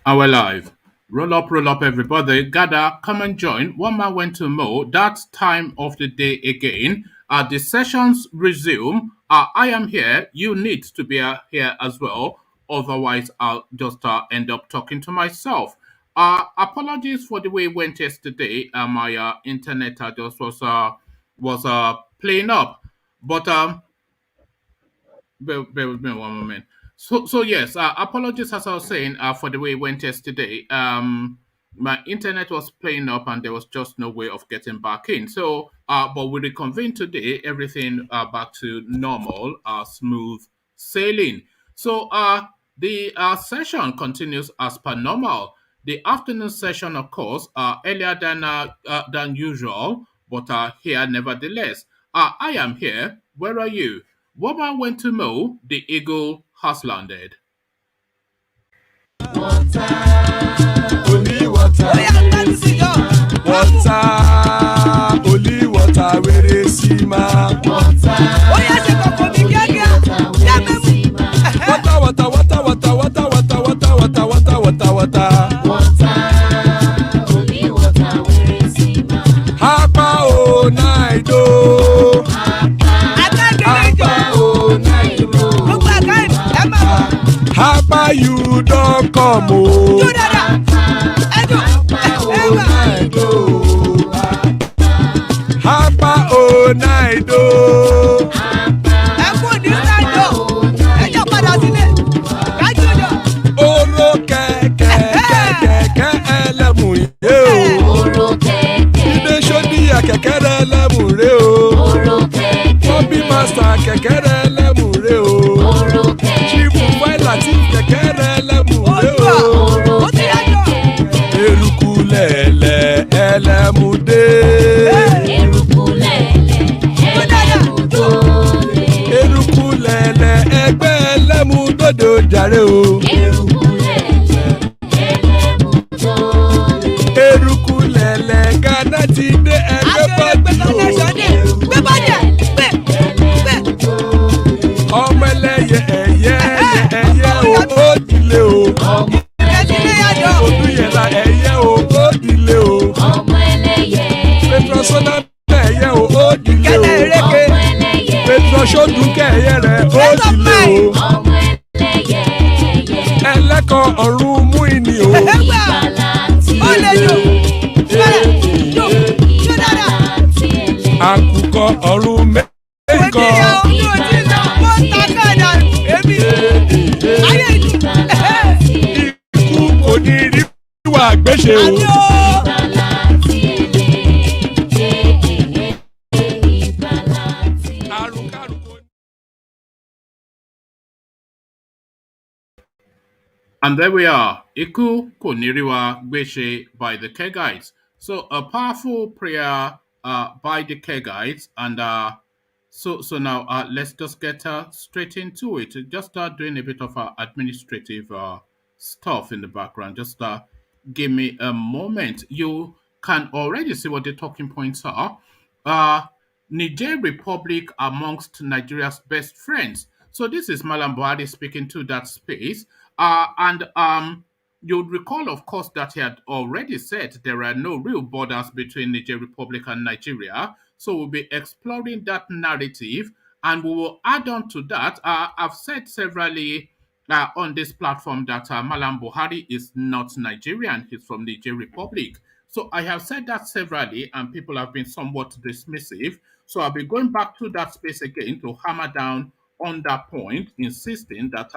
Our live. Roll up, everybody. Gather, come and join. One man went to mow. That time of the day again. The sessions resume. I am here. You need to be here as well. Otherwise, I'll just end up talking to myself. Apologies for the way it went yesterday. My internet just was playing up, but bear with me one moment. So yes, apologies as I was saying for the way it went yesterday. My internet was playing up and there was just no way of getting back in. So, but we reconvened today. Everything back to normal, smooth sailing. So, the session continues as per normal. The afternoon session, of course, earlier than usual, but here nevertheless. I am here. Where are you? Woman went to mow, the eagle has landed. Only water. Water. Only water. Where is Sima? Water. Water. Water. Water. Water. Water. Water. Water. Water. Water. Water. Water. Only water. Where is Sima? Hapa o naido. Hapa o naido. Hapa you don't come o. Hapa o naido. Oro kẹ̀kẹ́ ẹlẹ́mù yé o. Ilé sọ́díyà kẹ̀kẹ́ rẹ̀ ẹlẹ́mù rè o. Bobby master kẹ̀kẹ́ rẹ̀ ẹlẹ́mù rè o. Chifu fáìlà tí kẹ̀kẹ́ rẹ̀ ẹlẹ́mù rè o. Eruku lẹ̀lẹ̀ ẹlẹ́mù dé. Eruku lẹ̀lẹ̀ ẹgbẹ́ ẹlẹ́mù dòdò jàre o. Eruku lẹ̀lẹ̀ Ghana ti dé ẹgbẹ́ bọ́dì o. Ọmọ ẹlẹ́yẹ ẹ̀yẹ o ó dilé o. Odúyẹ̀lá ẹ̀yẹ o ó dilé o. Petrosona ẹ̀yẹ o ó dilé o. Petrosodúnkẹ́ ẹ̀yẹ rẹ̀ ó dilé o. Ẹlẹ́kọ̀ọ́ ọ̀run mú ìní o. Àkùkọ ọ̀run mẹ́kọ̀. Ikú kò ní rí wà gbéṣe o. And there we are. Iku Koniriwa Gbeshe by the Kegites. So a powerful prayer by the Kegites. And so now let's just get straight into it. Just start doing a bit of administrative stuff in the background. Just give me a moment. You can already see what the talking points are. Niger Republic amongst Nigeria's best friends. So this is Malam Buhari speaking to that space. And you'd recall, of course, that he had already said there are no real borders between Niger Republic and Nigeria. So we'll be exploring that narrative, and we will add on to that. I've said severally on this platform that Malam Buhari is not Nigerian; he's from Niger Republic. So I have said that severally, and people have been somewhat dismissive. So I'll be going back to that space again to hammer down on that point, insisting that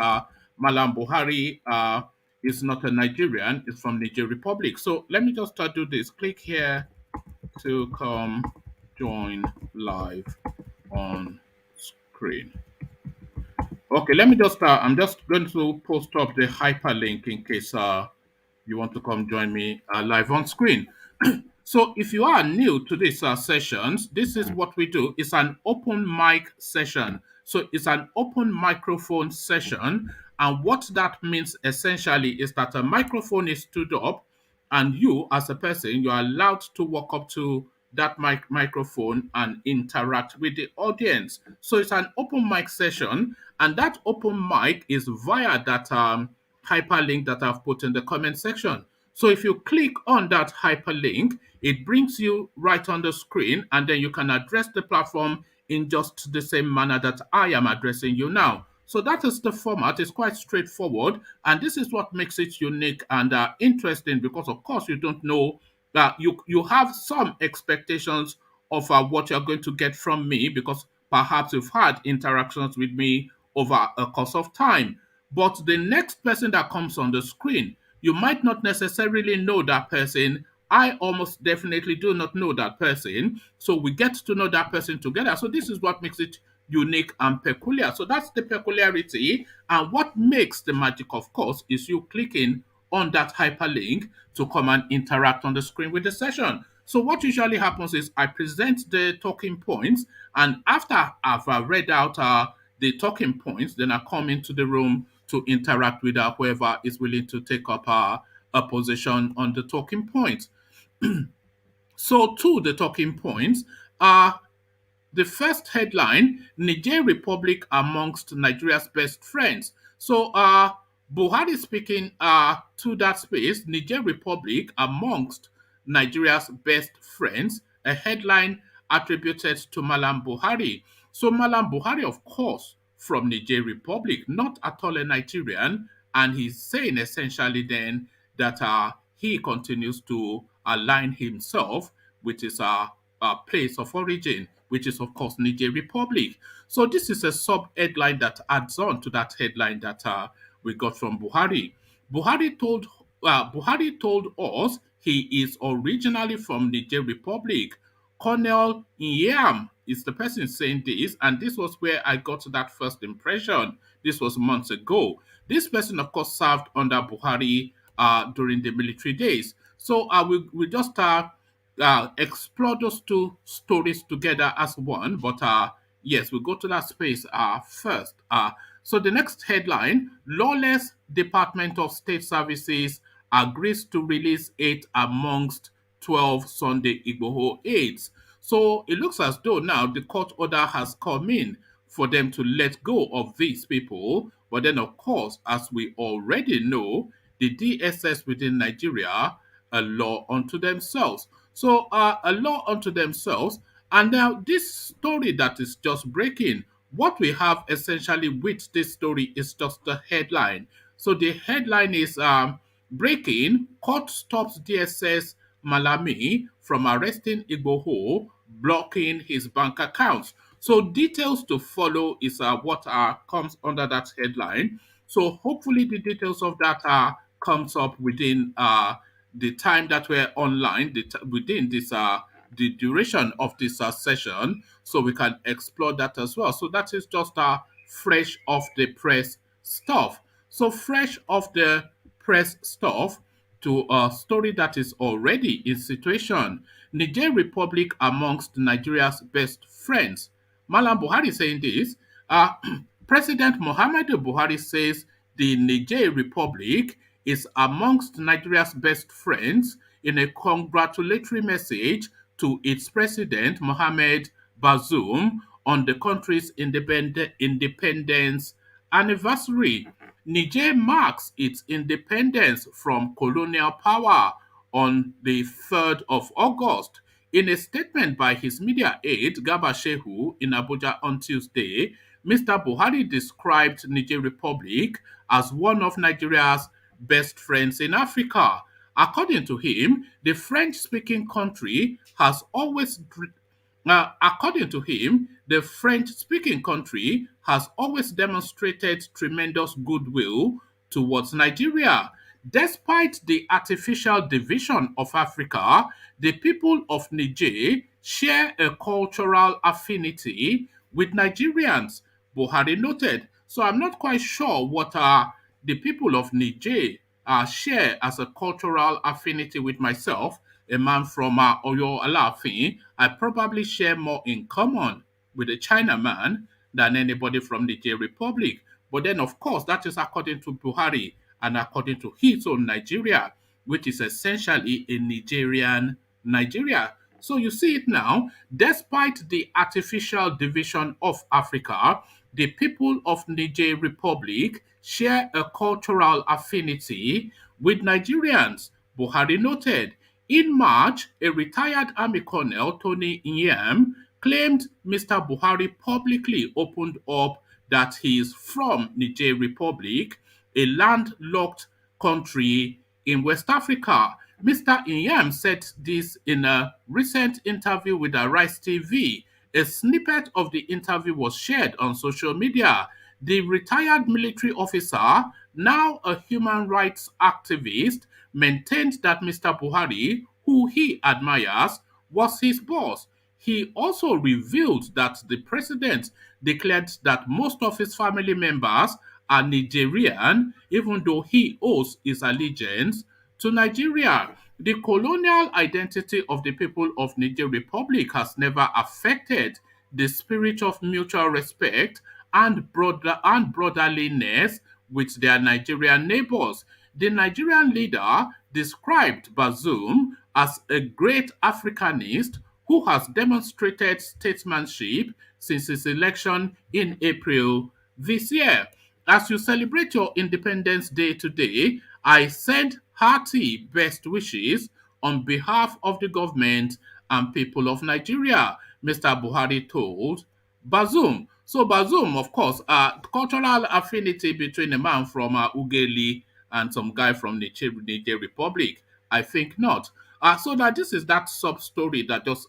Malam Buhari is not a Nigerian, is from Niger Republic. So let me just do this. Click here to come join live on screen. Okay, let me just, I'm just going to post up the hyperlink in case you want to come join me live on screen. So if you are new to these sessions, this is what we do. It's an open mic session. So it's an open microphone session. And what that means essentially is that a microphone is stood up and you as a person, you're allowed to walk up to that microphone and interact with the audience. So it's an open mic session, and that open mic is via that hyperlink that I've put in the comment section. So if you click on that hyperlink, it brings you right on the screen, and then you can address the platform in just the same manner that I am addressing you now. So that is the format. It's quite straightforward, and this is what makes it unique and interesting, because of course you don't know that you have some expectations of what you're going to get from me, because perhaps you've had interactions with me over a course of time. But the next person that comes on the screen, you might not necessarily know that person. I almost definitely do not know that person. So we get to know that person together. So this is what makes it unique and peculiar. So that's the peculiarity. And what makes the magic, of course, is you clicking on that hyperlink to come and interact on the screen with the session. So what usually happens is I present the talking points, and after I've read out the talking points, then I come into the room to interact with whoever is willing to take up a position on the talking point. So to the talking points, the first headline: Niger Republic amongst Nigeria's best friends. So Buhari speaking to that space, Niger Republic amongst Nigeria's best friends, a headline attributed to Malam Buhari. So Malam Buhari, of course, from Niger Republic, not at all a Nigerian, and he's saying essentially then that he continues to align himself with his place of origin, which is, of course, Niger Republic. So this is a sub-headline that adds on to that headline that we got from Buhari. Buhari told us he is originally from Niger Republic. Colonel Inyam is the person saying this, and this was where I got that first impression. This was months ago. This person, of course, served under Buhari during the military days. So we just explore those two stories together as one. But yes, we go to that space first. So the next headline: Lawless Department of State Services agrees to release 8 amongst 12 Sunday Igboho aides. So it looks as though now the court order has come in for them to let go of these people. But then, of course, as we already know, the DSS within Nigeria, a law unto themselves. So a law unto themselves. And now this story that is just breaking, what we have essentially with this story is just the headline. So the headline is breaking: court stops DSS Malami from arresting Igboho, blocking his bank accounts. So details to follow is what comes under that headline. So hopefully the details of that comes up within the time that we're online, within this the duration of this session, so we can explore that as well. So that is just fresh off the press stuff. So fresh off the press stuff to a story that is already in situation. Niger Republic amongst Nigeria's best friends. Malam Buhari saying this. President Muhammadu Buhari says the Niger Republic is amongst Nigeria's best friends in a congratulatory message to its president, Mohamed Bazoum, on the country's independence anniversary. Niger marks its independence from colonial power on the 3rd of August. In a statement by his media aide, Garba Shehu, in Abuja on Tuesday, Mr. Buhari described Niger Republic as one of Nigeria's best friends in Africa. According to him, the French-speaking country has always according to him, the French-speaking country has always demonstrated tremendous goodwill towards Nigeria. Despite the artificial division of Africa, the people of Niger share a cultural affinity with Nigerians, Buhari noted. So I'm not quite sure what the people of Niger share as a cultural affinity with myself, a man from Oyo Alaafin. I probably share more in common with a Chinaman than anybody from the Niger Republic. But then, of course, that is according to Buhari and according to his own Nigeria, which is essentially a Nigerian Nigeria. So you see it now, despite the artificial division of Africa, the people of Niger Republic share a cultural affinity with Nigerians, Buhari noted. In March, a retired Army Colonel, Tony Nyem, claimed Mr. Buhari publicly opened up that he is from Niger Republic, a landlocked country in West Africa. Mr. Inyam said this in a recent interview with Arise TV. A snippet of the interview was shared on social media. The retired military officer, now a human rights activist, maintained that Mr. Buhari, who he admires, was his boss. He also revealed that the president declared that most of his family members are Nigerian, even though he owes his allegiance to Nigeria. The colonial identity of the people of Niger Republic has never affected the spirit of mutual respect and brotherliness with their Nigerian neighbors. The Nigerian leader described Bazoum as a great Africanist who has demonstrated statesmanship since his election in April this year. As you celebrate your Independence Day today, I send hearty best wishes on behalf of the government and people of Nigeria, Mr. Buhari told Bazoum. So Bazoum, of course, cultural affinity between a man from Ugeli and some guy from Niger Republic. I think not. So that this is that sub story that just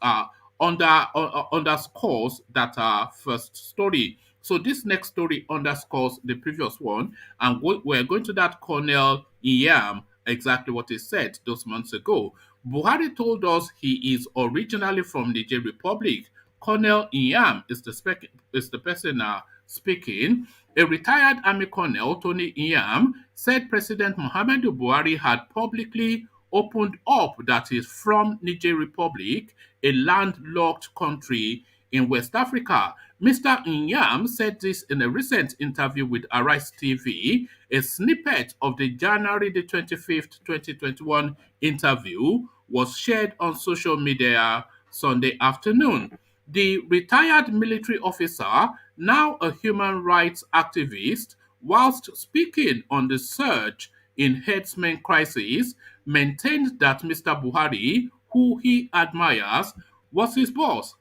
underscores that first story. So this next story underscores the previous one, and we're going to that Colonel Iyam, exactly what he said those months ago. Buhari told us he is originally from Niger Republic. Colonel Iyam is the person speaking. A retired Army Colonel, Tony Iyam, said President Muhammadu Buhari had publicly opened up that he's from Niger Republic, a landlocked country in West Africa. Mr. Nyam said this in a recent interview with Arise TV. A snippet of the January the 25th, 2021 interview was shared on social media Sunday afternoon. The retired military officer, now a human rights activist, whilst speaking on the surge in herdsmen crisis, maintained that Mr. Buhari, who he admires, was his boss.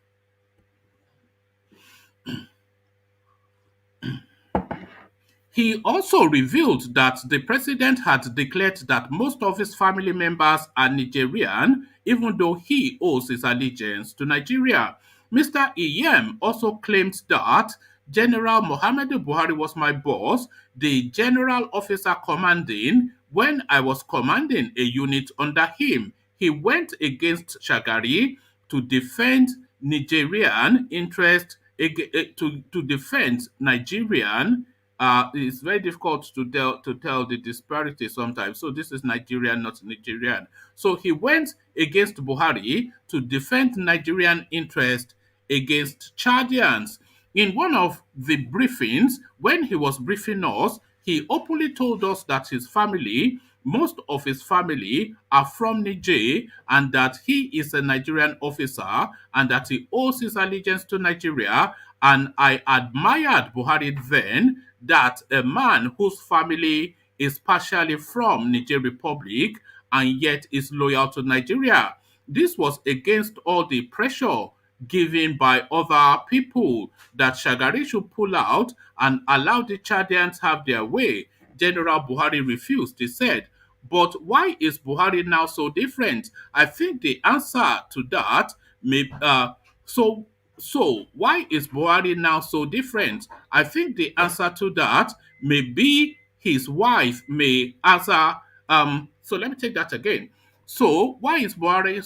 He also revealed that the president had declared that most of his family members are Nigerian, even though he owes his allegiance to Nigeria. Mr. Iyem also claimed that General Muhammadu Buhari was my boss, the general officer commanding, when I was commanding a unit under him. He went against Shagari to defend Nigerian interest to defend Nigerian it's very difficult to tell the disparity sometimes. So this is Nigerian, not Nigerian. So he went against Buhari to defend Nigerian interest against Chadians. In one of the briefings, when he was briefing us, he openly told us that most of his family are from Niger, and that he is a Nigerian officer and that he owes his allegiance to Nigeria. And I admired Buhari then, that a man whose family is partially from Niger Republic and yet is loyal to Nigeria. This was against all the pressure given by other people that Shagari should pull out and allow the Chadians have their way. General Buhari refused. He said, but why is Buhari now so different? I think the answer to that may so why is Buhari now so different? I think the answer to that may be his wife may answer. So let me take that again. So why is Buhari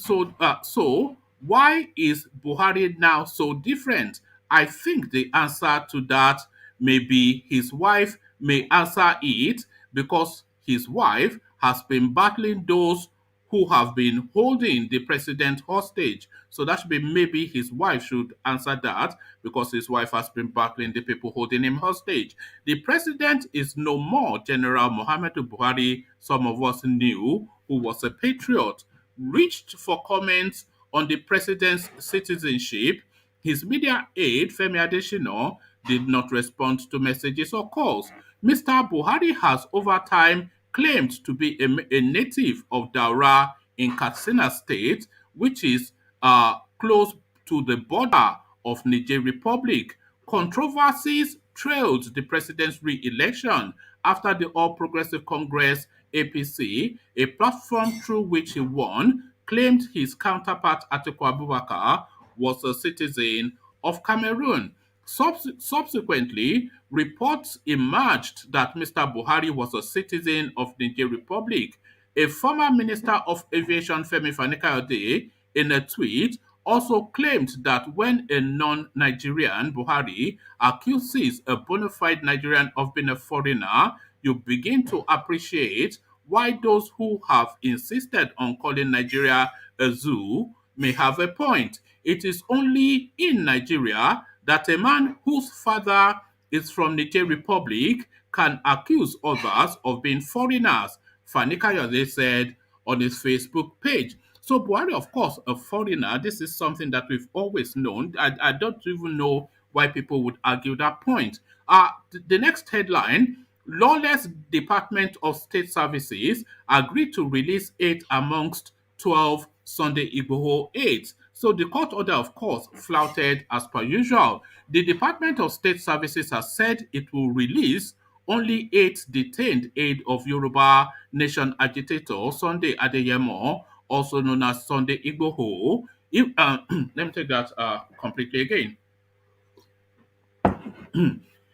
now so different? I think the answer to that may be his wife may answer it, because his wife has been battling those who have been holding the president hostage. So that should be, maybe his wife should answer that, because his wife has been battling the people holding him hostage. The president is no more General Muhammadu Buhari, some of us knew, who was a patriot. Reached for comments on the president's citizenship, his media aide, Femi Adesina, did not respond to messages or calls. Mr. Buhari has over time claimed to be a native of Daura in Katsina State, which is close to the border of Niger Republic. Controversies trailed the president's re-election after the All Progressive Congress (APC), a platform through which he won, claimed his counterpart Atiku Abubakar was a citizen of Cameroon. Subsequently, reports emerged that Mr. Buhari was a citizen of Niger Republic. A former Minister of Aviation, Femi Fani-Kayode, in a tweet, also claimed that when a non-Nigerian, Buhari, accuses a bona fide Nigerian of being a foreigner, you begin to appreciate why those who have insisted on calling Nigeria a zoo may have a point. It is only in Nigeria that a man whose father is from Niger Republic can accuse others of being foreigners, Fani Kayode said on his Facebook page. So Buhari, of course, a foreigner. This is something that we've always known. I don't even know why people would argue that point. The next headline: Lawless Department of State Services agreed to release 8 amongst 12 Sunday Igboho aides. So the court order, of course, flouted as per usual. The Department of State Services has said it will release only 8 detained aide of Yoruba Nation agitator Sunday Adeyemo, also known as Sunday Igboho. If, let me take that completely again.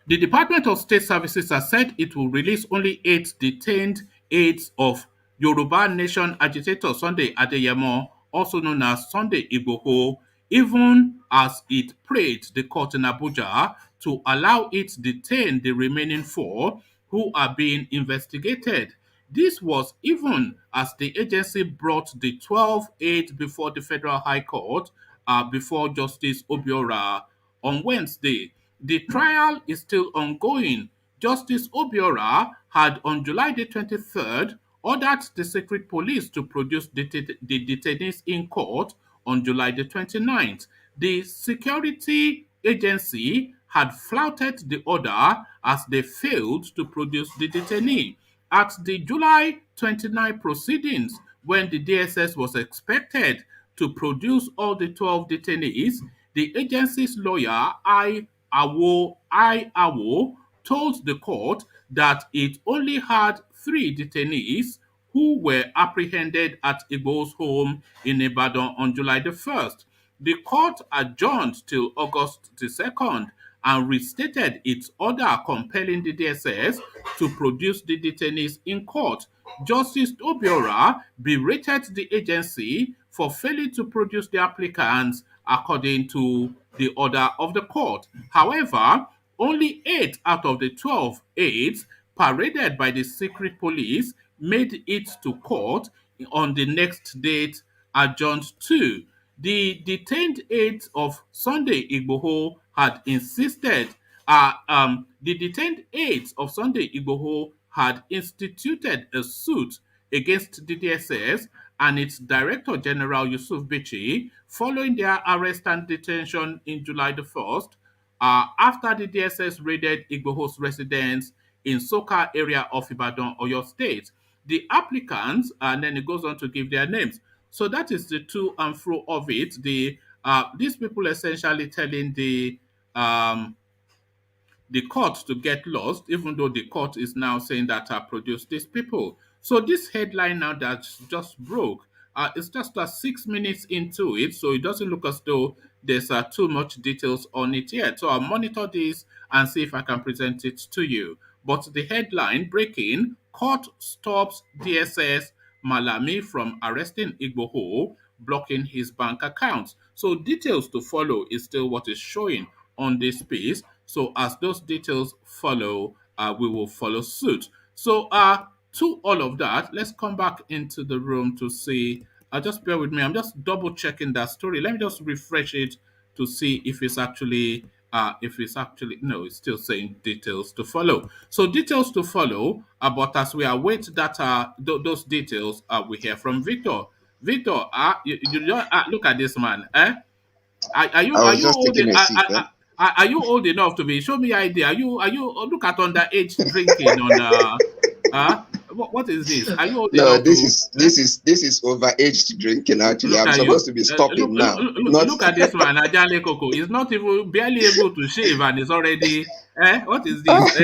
The Department of State Services has said it will release only 8 detained aides of Yoruba Nation agitator Sunday Adeyemo, also known as Sunday Igboho, even as it prayed the court in Abuja to allow it detain the remaining 4 who are being investigated. This was even as the agency brought the 12 aides before the Federal High Court before Justice Obiora on Wednesday. The trial is still ongoing. Justice Obiora had on July the 23rd ordered the secret police to produce the detainees in court on July the 29th. The security agency had flouted the order as they failed to produce the detainee. At the July 29 proceedings, when the DSS was expected to produce all the 12 detainees, the agency's lawyer, I. Awo, told the court that it only had 3 detainees who were apprehended at Igbo's home in Ibadan on July the 1st. The court adjourned till August the 2nd and restated its order compelling the DSS to produce the detainees in court. Justice Obiora berated the agency for failing to produce the applicants according to the order of the court. However, only 8 out of the 12 aides paraded by the secret police made it to court on the next date adjourned to. The detained aides of Sunday Igboho had instituted a suit against the DSS and its Director General Yusuf Bichi following their arrest and detention in July the 1st after the DSS raided Igboho's residence in Soka area of Ibadan, Oyo State. The applicants, and then it goes on to give their names. So that is the to and fro of it. These people essentially telling the court to get lost, even though the court is now saying that I produced these people. So this headline now that just broke, it's just 6 minutes into it, so it doesn't look as though there's too much details on it yet. So I'll monitor this and see if I can present it to you. But the headline breaking: Court stops DSS Malami from arresting Igboho, blocking his bank accounts. So details to follow is still what is showing on this piece. So as those details follow, we will follow suit. So to all of that, let's come back into the room to see. Just bear with me. I'm just double checking that story. Let me just refresh it to see if it's actually no, it's still saying details to follow. So details to follow. But as we await that those details, we hear from Victor. Victor, you don't look at this man. Eh? Are you I are was you just taking holding a are, seat, are, man. are Are you old enough to be? Show me ID. Are you look at underage drinking on what is this? Are you old No, enough this to is this is this is overaged drinking. Actually, look I'm at supposed you? to be stopping now. Not. Look at this man, Ajale Coco. He's not even barely able to shave and is already what is this?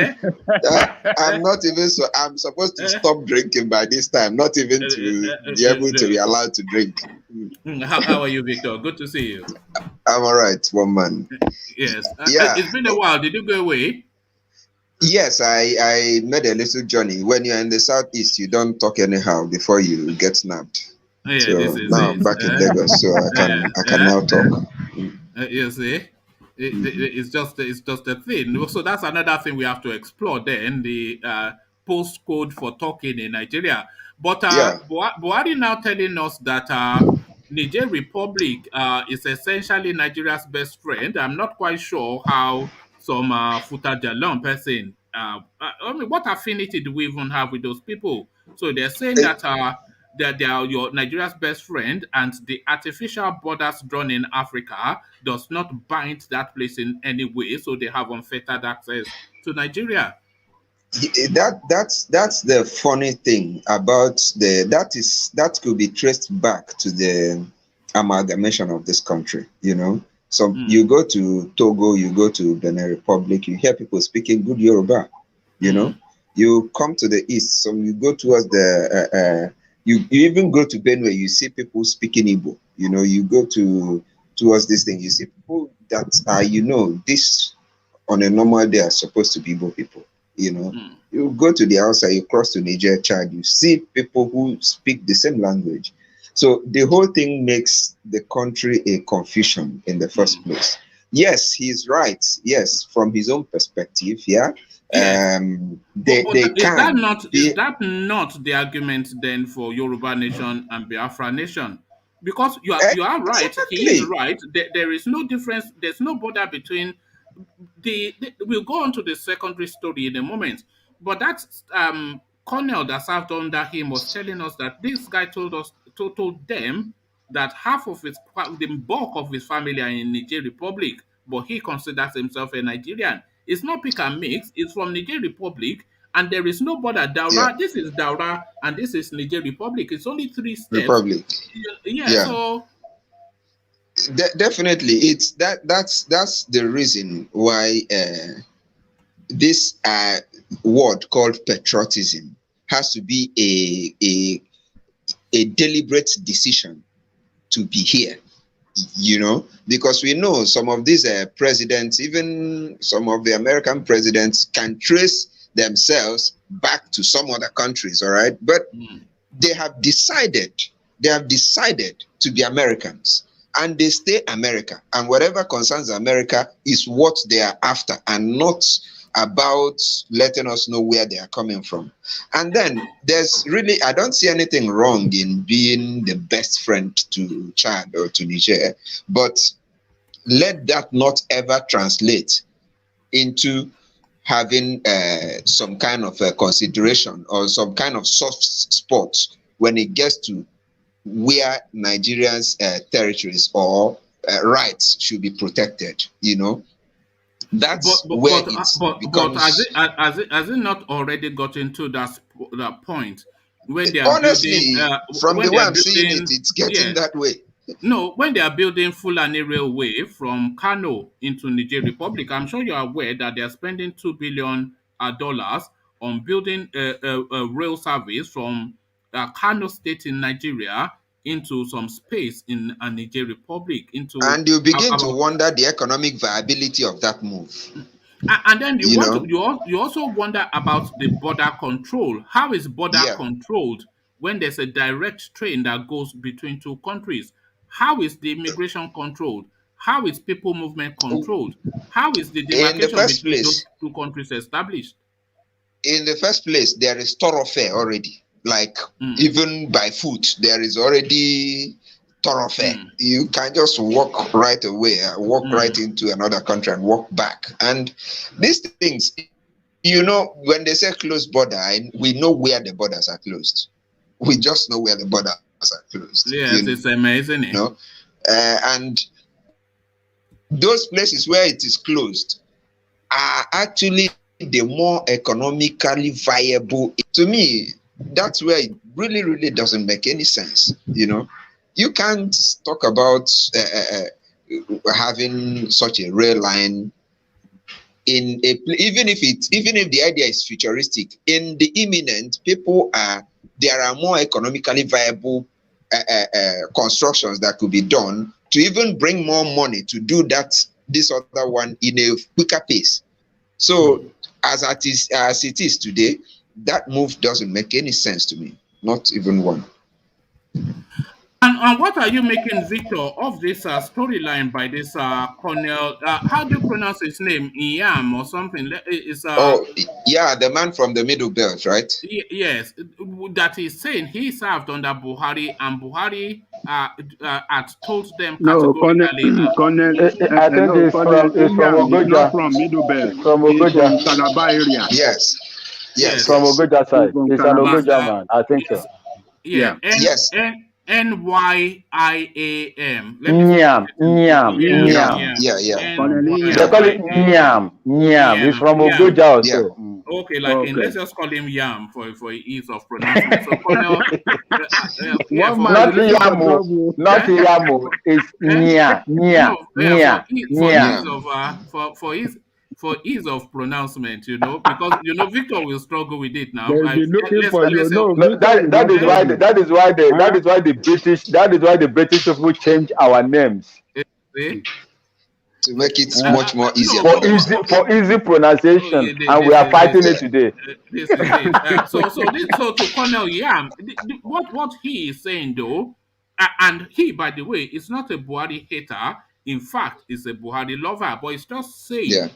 I'm not even so. I'm supposed to Eh? stop drinking by this time. Not even to be able to be No. allowed to drink. How are you, Victor? Good to see you. I'm all right, one man. Yes. Yeah. It's been a while. Did you go away? Yes, I made a little journey. When you're in the southeast, you don't talk anyhow before you get snapped. Yeah, this So is now I'm it. back in Lagos, so I can now talk. You see, it's just a thing. So that's another thing we have to explore. Then the postcode for talking in Nigeria. But Yeah. Buhari now telling us that Niger Republic is essentially Nigeria's best friend. I'm not quite sure how some Futa Jalon person. I mean, what affinity do we even have with those people? So they're saying Eh, that they are your Nigeria's best friend, and the artificial borders drawn in Africa does not bind that place in any way, so they have unfettered access to Nigeria. that's the funny thing about that could be traced back to the amalgamation of this country. So Mm, you go to Togo, you go to Benin Republic, you hear people speaking good Yoruba. you know mm, you come to the east, so you go towards the you even go to Benue, you see people speaking Igbo. You go towards this thing, you see people that are this on a normal day are supposed to be Igbo people. mm, You go to the outside, you cross to Niger, Chad, you see people who speak the same language. So the whole thing makes the country a confusion in the first mm. place. Yes, he's right. Yes, from his own perspective, yeah. Yes, They can is be that not the argument then for Yoruba nation and Biafra nation? Because you are right, he is exactly. right. There is no difference. There's no border between we'll go on to the secondary story in a moment. But that colonel that served under him was telling us that this guy told them that half of the bulk of his family are in Niger Republic, but he considers himself a Nigerian. It's not pick and mix. It's from Niger Republic, and there is no border. Yeah, Daura, this is Daura, and this is Niger Republic. It's only 3 steps. Republic. Yeah. Yeah, So definitely. It's that's the reason why this word called patriotism has to be a deliberate decision to be here. Because we know some of these presidents, even some of the American presidents, can trace themselves back to some other countries, all right? But mm, they have decided to be Americans, and they stay America, and whatever concerns America is what they are after, and not about letting us know where they are coming from. And then I don't see anything wrong in being the best friend to Chad or to Niger, but let that not ever translate into having some kind of consideration or some kind of soft spot when it gets to where Nigerians' territories or rights should be protected. but That's but where but it but becomes. has it not already gotten to that point when they are building Honestly, from the way I'm seeing it, it's getting yes, that way. no, when they are building Fulani Railway from Kano into Niger Republic, I'm sure you're aware that they are spending $2 billion dollars on building a rail service from Kano State in Nigeria into some space in Niger Republic into And you begin to about. wonder the economic viability of that move. And then you You want to know? you also wonder about the border control. How is border Yeah. controlled when there's a direct train that goes between two countries? How is the immigration controlled? How is people movement controlled? How is the In the demarcation first between those place, two countries established? there is thoroughfare already. Like, Mm, even by foot, there is already thoroughfare. mm, You can just walk right away, walk right mm. into another country and walk back. And these things, when they say closed border, we know where the borders are closed. We just know where the borders are closed. Yes, it's amazing. And those places where it is closed are actually the more economically viable. To me, that's where it really, really doesn't make any sense. You can't talk about having such a rail line in even if the idea is futuristic. In the imminent, there are more economically viable constructions that could be done to even bring more money to do this other one in a quicker pace. So as it is today, that move doesn't make any sense to me, not even one. And what are you making, Victor, of this storyline by this Colonel? How do you pronounce his name? Iam or something? It's Oh, yeah, the man from the Middle Belt, right? Yes, that is saying he served under Buhari, and Buhari had told them No, Colonel, categorically. Colonel, I think hello, Colonel it's from Iliam is not Ogoja. from Middle Belt. It's from He's Ogoja. from Calabar area. Yes, Yes. From Ogoja He's side. from It's an Calabar. Ogoja man. I think so. Yeah, yes. Nyam. Nyam. Yeah. Colonel Iliam. They call it Nyam. It's from Yam. Ogoja also. Okay, Okay. let's just call him Yam for ease of pronouncement. So, Colonel, One man Not is looking for Yamo. trouble. Not Yamo. It's Nya. For ease of pronouncement, because Victor will struggle with it now. They'll be looking for you. let's No, No, Victor that is why trouble. that is why the British people change our names see, To make it much more easier. no, for easy pronunciation, and we are fighting it today. This is it. So to Colonel Yam, what he is saying though, and he, by the way, is not a Buhari hater. In fact, is a Buhari lover, but it's just saying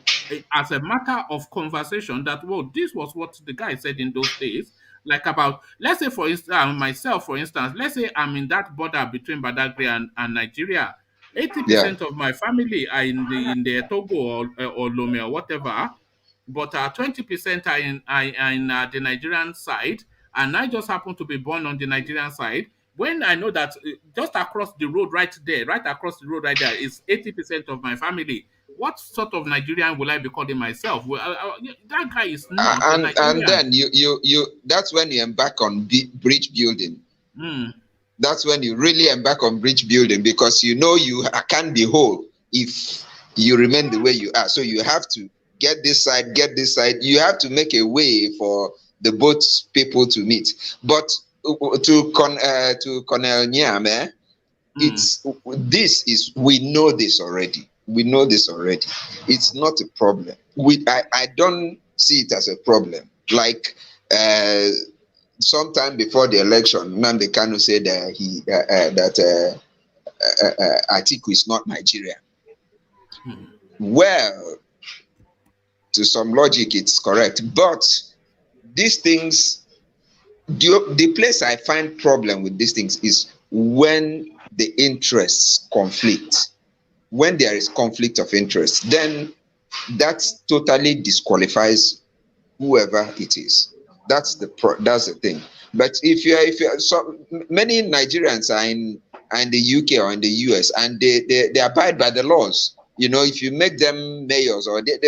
as a matter of conversation that this was what the guy said in those days. Like about, let's say for instance, myself, for instance, let's say I'm in that border between Badagry and Nigeria. 80% of my family are in the Togo or Lome or whatever, but 20% are in the Nigerian side, and I just happen to be born on the Nigerian side. When I know that just across the road right across the road right there is 80% of my family, what sort of Nigerian will I be calling myself? Well, that guy is not a Nigerian. And then you that's when you embark on bridge building. That's when you really embark on bridge building, because you can't be whole if you remain the way you are. So you have to get this side. You have to make a way for the both people to meet. But to Colonel Nyame, we know this already. It's not a problem. I don't see it as a problem. Like sometime before the election, Nnamdi Kanu said that Atiku is not Nigeria. Well, to some logic, it's correct. But these things, the place I find problem with these things is when the interests conflict. When there is conflict of interest, then that totally disqualifies whoever it is. That's the thing. But if you're so many Nigerians are in the UK or in the US, and they abide by the laws. If you make them mayors, or they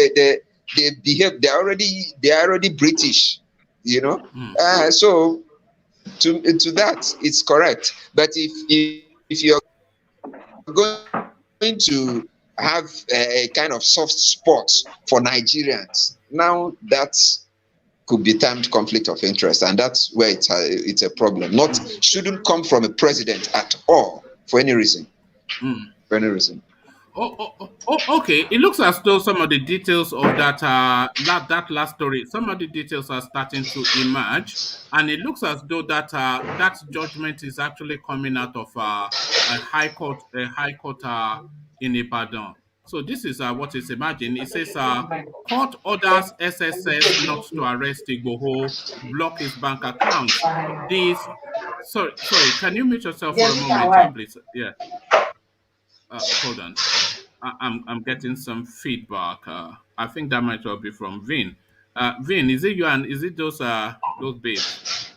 behave, they're already British. So to that, it's correct. But if you're going to have a kind of soft spot for Nigerians, now that's could be termed conflict of interest, and that's where it's a problem. Shouldn't come from a president at all, for any reason. For any reason. Okay. It looks as though some of the details of that last story, some of the details are starting to emerge, and it looks as though that judgment is actually coming out of a high court in Ibadan. So this is what is emerging. It says court orders SSS not to arrest Igboho, block his bank accounts. Sorry. Can you mute yourself for a moment, please? Yeah. Hold on. I'm getting some feedback. I think that might well be from Vin. Vin, is it you and is it those babes?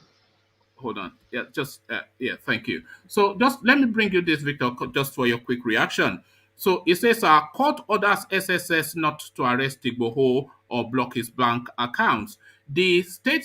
Hold on. Yeah, thank you. So just let me bring you this, Victor, just for your quick reaction. So it says court orders SSS not to arrest Igboho or block his bank accounts. The State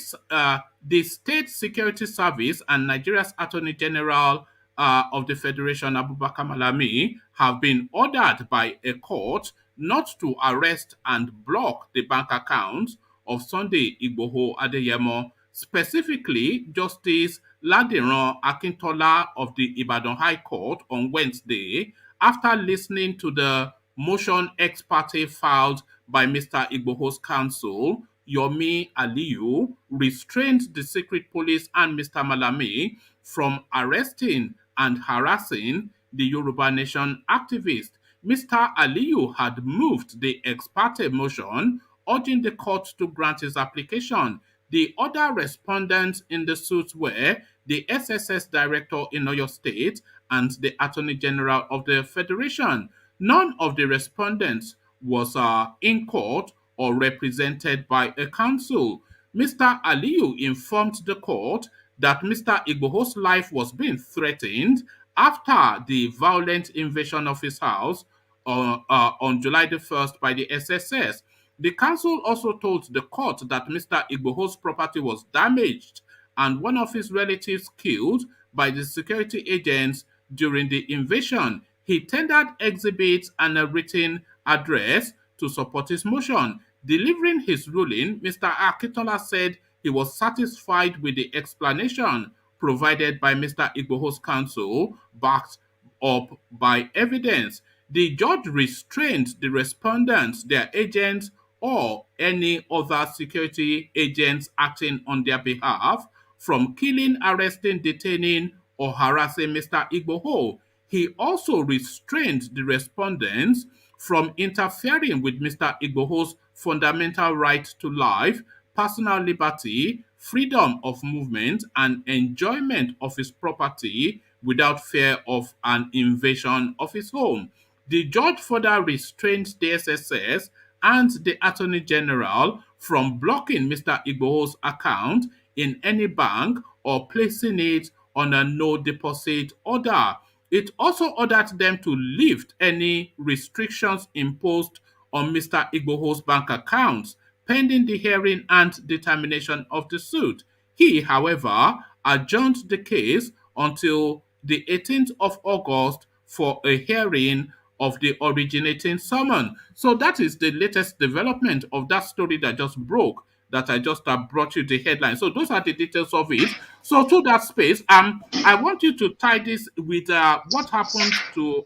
Security Service and Nigeria's Attorney General of the Federation, Abubakar Malami, have been ordered by a court not to arrest and block the bank accounts of Sunday Igboho Adeyemo. Specifically, Justice Ladiran Akintola of the Ibadan High Court on Wednesday, after listening to the motion ex parte filed by Mr. Igboho's counsel, Yomi Aliyu, restrained the secret police and Mr. Malami from arresting and harassing the Yoruba Nation activist. Mr. Aliyu had moved the ex parte motion, urging the court to grant his application. The other respondents in the suit were the SSS director in Oyo State and the Attorney General of the Federation. None of the respondents was in court or represented by a counsel. Mr. Aliyu informed the court that Mr. Igboho's life was being threatened after the violent invasion of his house on July the 1st by the SSS. The counsel also told the court that Mr. Igboho's property was damaged and one of his relatives killed by the security agents during the invasion. He tendered exhibits and a written address to support his motion. Delivering his ruling, Mr. Akintola said he was satisfied with the explanation provided by Mr. Igboho's counsel, backed up by evidence. The judge restrained the respondents, their agents, or any other security agents acting on their behalf from killing, arresting, detaining, or harassing Mr. Igboho. He also restrained the respondents from interfering with Mr. Igboho's fundamental right to life, personal liberty, freedom of movement, and enjoyment of his property without fear of an invasion of his home. The judge further restrained the SSS and the Attorney General from blocking Mr. Igboho's account in any bank or placing it on a no deposit order. It also ordered them to lift any restrictions imposed on Mr. Igboho's bank accounts pending the hearing and determination of the suit. He, however, adjourned the case until the 18th of August for a hearing of the originating summon. So that is the latest development of that story that just broke, that I just brought you the headline. So those are the details of it. So to that space, I want you to tie this with what happened to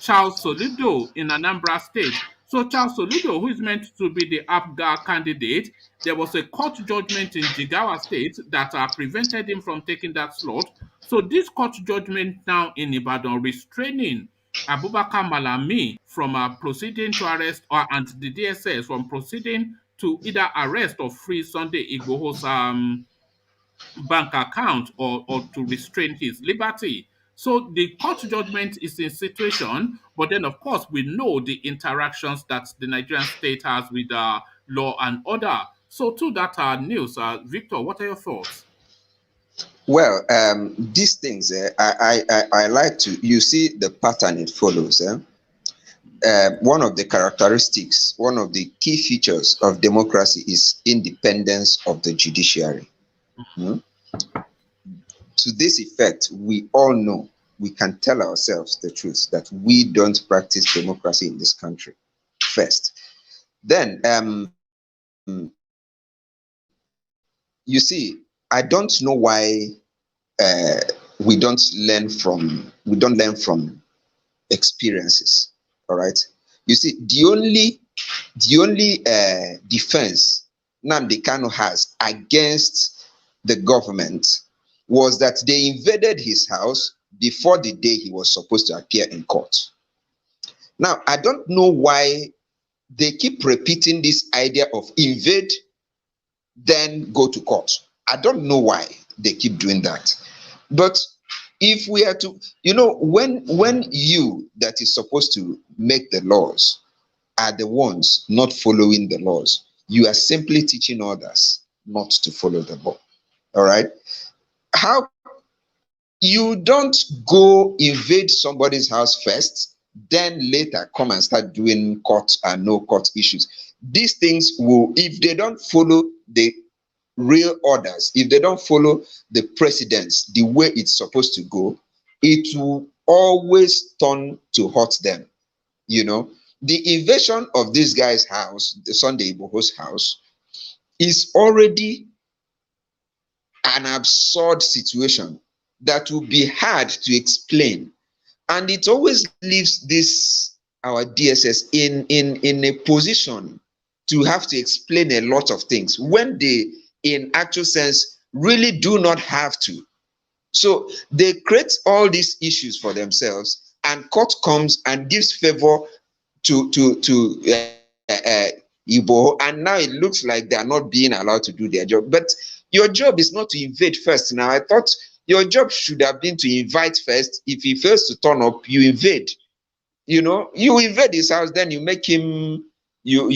Charles Soludo in Anambra State. So Charles Soludo, who is meant to be the APGA candidate, there was a court judgment in Jigawa State that prevented him from taking that slot. So this court judgment now in Ibadan restraining Abubakar Malami from proceeding to arrest and the DSS from proceeding to either arrest or freeze Sunday Igboho's bank account or to restrain his liberty. So the court judgment is in situation, but then of course we know the interactions that the Nigerian state has with law and order. So to that news, Victor, what are your thoughts? Well, these things, I like to, you see the pattern it follows. One of the characteristics, one of the key features of democracy is independence of the judiciary. Mm-hmm. To this effect, we all know, we can tell ourselves the truth that we don't practice democracy in this country, first. Then, you see, I don't know why we don't learn from experiences. All right. You see, the only defense Nnamdi Kanu has against the government was that they invaded his house before the day he was supposed to appear in court. Now, I don't know why they keep repeating this idea of invade, then go to court. I don't know why they keep doing that. But if we are to, you know, when you that is supposed to make the laws are the ones not following the laws, you are simply teaching others not to follow the law. All right? How you don't go invade somebody's house first, then later come and start doing court and no court issues. These things will, if they don't follow the real orders, if they don't follow the precedents the way it's supposed to go, it will always turn to hurt them. You know, the invasion of this guy's house, the Sunday Igboho's house, is already an absurd situation that will be hard to explain. And it always leaves this, our DSS, in a position to have to explain a lot of things when they, in actual sense, really do not have to. So they create all these issues for themselves, and court comes and gives favor to Igboho, and now it looks like they are not being allowed to do their job. But your job is not to invade first. Now, I thought your job should have been to invite first. If he fails to turn up, you invade. You know, you invade his house, then you make him you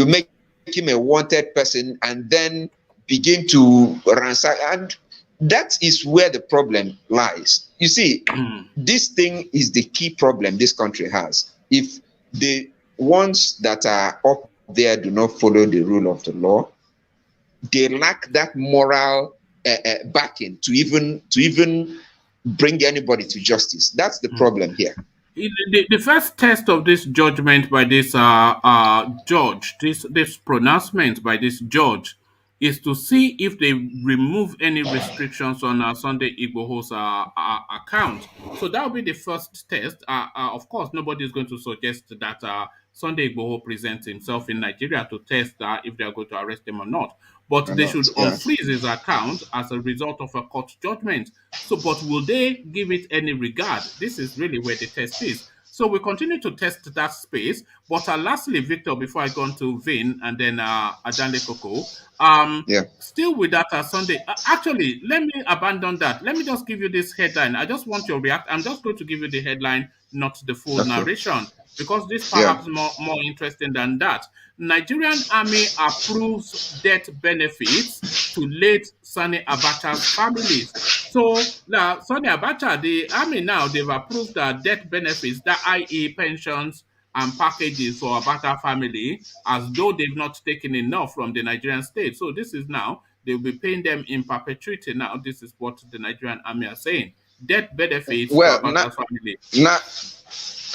make him a wanted person, and then begin to ransack. And that is where the problem lies. You see, this thing is the key problem this country has. If the ones that are up there do not follow the rule of the law, they lack that moral backing to even bring anybody to justice. That's the problem here. The first test of this judgment by this judge, this pronouncement by this judge, is to see if they remove any restrictions on Sunday Igboho's account. So that will be the first test. Of course, nobody is going to suggest that Sunday Igboho presents himself in Nigeria to test if they are going to arrest him or not. But they should unfreeze his account as a result of a court judgment. So, but will they give it any regard? This is really where the test is. So we continue to test that space. But lastly, Victor, before I go on to Vin and then Ajanle Koko, still with that Sunday. Actually, let me abandon that. Let me just give you this headline. I just want your react. I'm just going to give you the headline, not the full narration, because this perhaps more interesting than that. Nigerian Army approves death benefits to late Sani Abacha's families. So, Sani Abacha, the Army now, they've approved death benefits, that i.e. pensions and packages for Abacha family, as though they've not taken enough from the Nigerian state. So this is now, they'll be paying them in perpetuity now. This is what the Nigerian Army are saying. Death benefits for Abacha's family.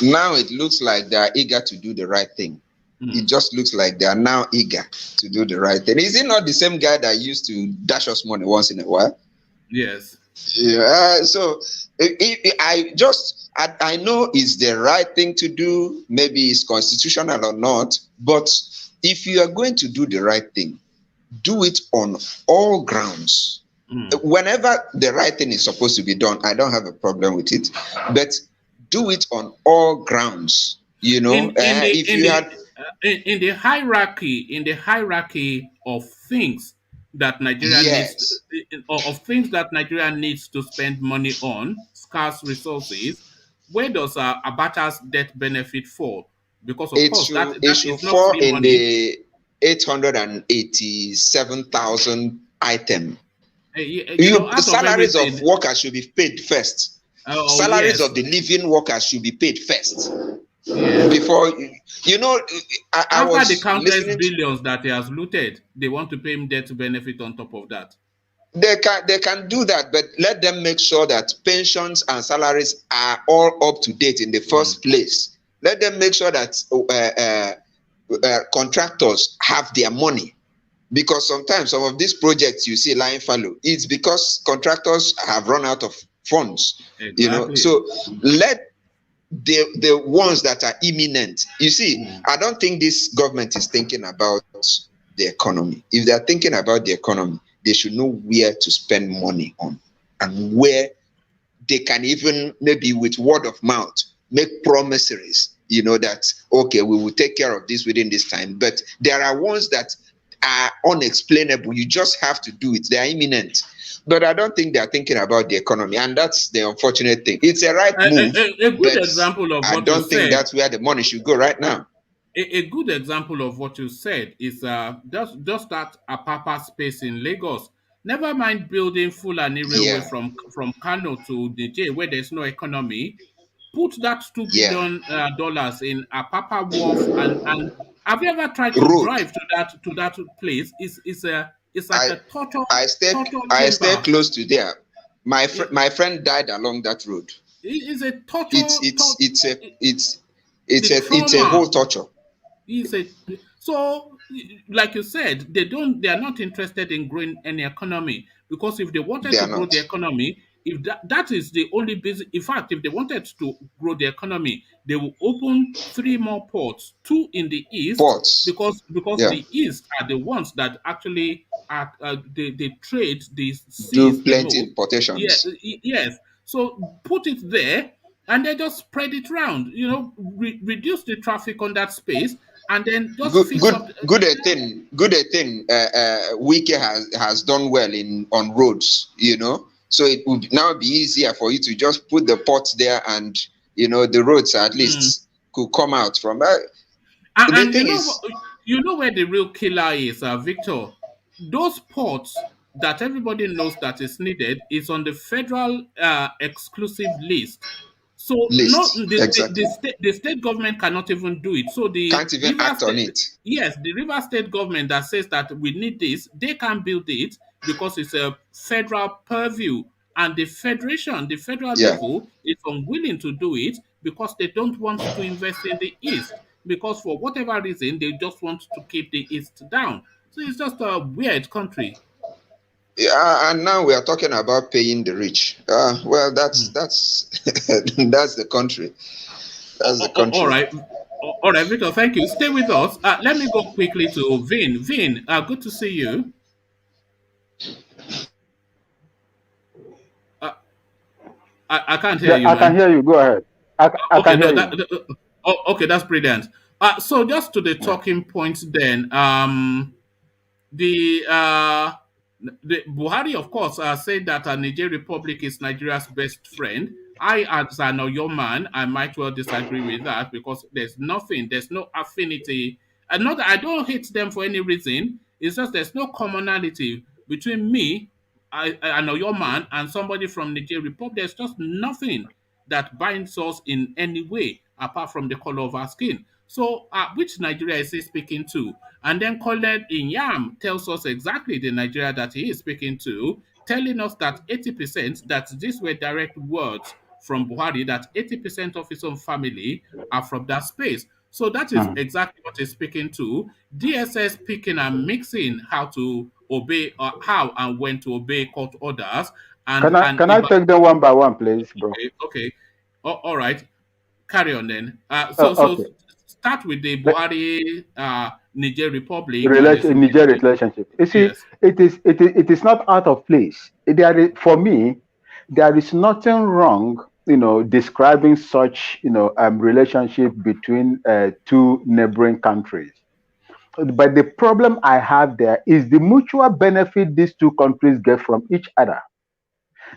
Now it looks like they are eager to do the right thing. It just looks like they are now eager to do the right thing. Is it not the same guy that used to dash us money once in a while? Yes. Yeah. So I know it's the right thing to do. Maybe it's constitutional or not. But if you are going to do the right thing, do it on all grounds. Whenever the right thing is supposed to be done, I don't have a problem with it. But do it on all grounds. You know, in the hierarchy of things that Nigeria needs, of things that Nigeria needs to spend money on, scarce resources, where does Abacha's death benefit fall? Because of course that should is not fall free in money. the 887,000 item. Salaries of workers should be paid first. Salaries of the living workers should be paid first. Before after the countless billions that he has looted, they want to pay him death benefit on top of that. They can do that, but let them make sure that pensions and salaries are all up to date in the first place. Let them make sure that contractors have their money, because sometimes some of these projects you see lying fallow, it's because contractors have run out of funds. Exactly. You know, so let the ones that are imminent. You see, I don't think this government is thinking about the economy. If they're thinking about the economy, they should know where to spend money on, and where they can even, maybe with word of mouth, make promises, you know, that, okay, we will take care of this within this time. But there are ones that are unexplainable. You just have to do it. They are imminent. But I don't think they're thinking about the economy, and that's the unfortunate thing. It's a right move. A good example of what I don't think that's where the money should go right now. A good example of what you said is just that Apapa space in Lagos. Never mind building Fulani railway from Kano to Niger, where there's no economy. put that $2 Yeah. billion dollars in a Papa Wharf, and have you ever tried to Road. drive to that place? It's like I a I stay torture I stay chamber. close to there. My friend died along that road. It's a It's torture, it's it's a it- it's the it's a trauma whole torture. is a so like you said, they are not interested in growing any economy, because if they wanted They to are grow not. the economy, if that is the only business, in fact, if they wanted to grow the economy, they will open three more ports, two in the east, Ports. because Yeah. the east are the ones that actually are they trade the Do seas the plenty most. Yeah, importations. yes. So put it there, and then just spread it around. Reduce the traffic on that space, and then just Good, fix good, up. good a thing. Wike has done well on roads. So it would now be easier for you to just put the ports there, and the roads at Mm. least could come out from. The And thing is, you know where the real killer is, Victor. Those ports that everybody knows that is needed is on the federal exclusive list. So not list exactly. the state government cannot even do it. So the Can't even River act on State, it. yes, the River State government that says that we need this, they can build it because it's a federal purview. And the federal Yeah. level is unwilling to do it because they don't want to invest in the East, because for whatever reason they just want to keep the East down. So it's just a weird country. Yeah, and now we are talking about paying the rich. Well, that's Hmm. that's that's the country. That's the All country. right. All right, Victor, thank you. Stay with us. Let me go quickly to Vin. Vin, good to see you. Uh, I can't hear Yeah, you, I can man. hear you. Go ahead. I Okay, can no, hear you. okay, that's brilliant. So just to the Yeah. talking points then. The Buhari, of course, said that Niger Republic is Nigeria's best friend. I, as an Oyo man, I might well disagree with that, because there's no affinity, and not that I don't hate them for any reason. It's just there's no commonality between me, an Oyo man, and somebody from Niger Republic. There's just nothing that binds us in any way apart from the color of our skin. So, which Nigeria is he speaking to? And then Colin Inyam tells us exactly the Nigeria that he is speaking to, telling us that 80%, that these were direct words from Buhari, that 80% of his own family are from that space. So that is Mhm. exactly what he's speaking to. DSS picking and mixing how to obey, how and when to obey court orders, Can I and can I take them one by one, please, bro? okay. All right, carry on then. So Okay. start with the Let, Buhari Niger Republic and his Niger relationship. relationship. You see, Yes. it is not out of place. For me, there is nothing wrong, describing such, relationship between two neighboring countries. But the problem I have there is the mutual benefit these two countries get from each other.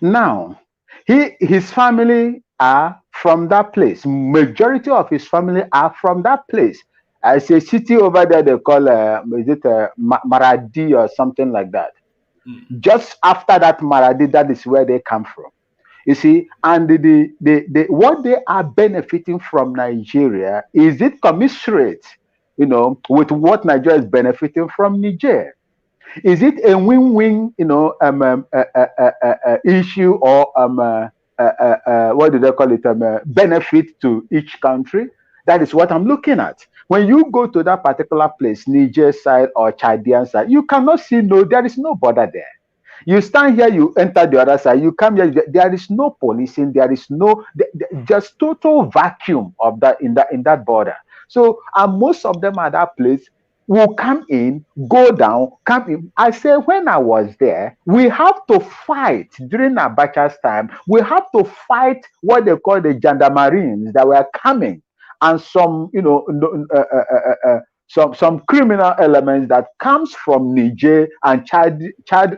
Now, his family are from that place. Majority of his family are from that place. As a city over there, they call is it Maradi or something like that. Mm, Just after that Maradi, that is where they come from. You see, and what they are benefiting from Nigeria, is it commensurate, with what Nigeria is benefiting from Niger? Is it a win-win, issue, or what do they call it, benefit to each country? That is what I'm looking at. When you go to that particular place, Niger side or Chadian side, you cannot see, there is no border there. You stand here, you enter the other side, you come here, there is no policing, there is no, just total vacuum of that in that border. So, and most of them at that place will come in, go down, come in. I say, when I was there, we have to fight during Abacha's time. We have to fight what they call the gendarmerines that were coming, and some, some criminal elements that comes from Niger and Chad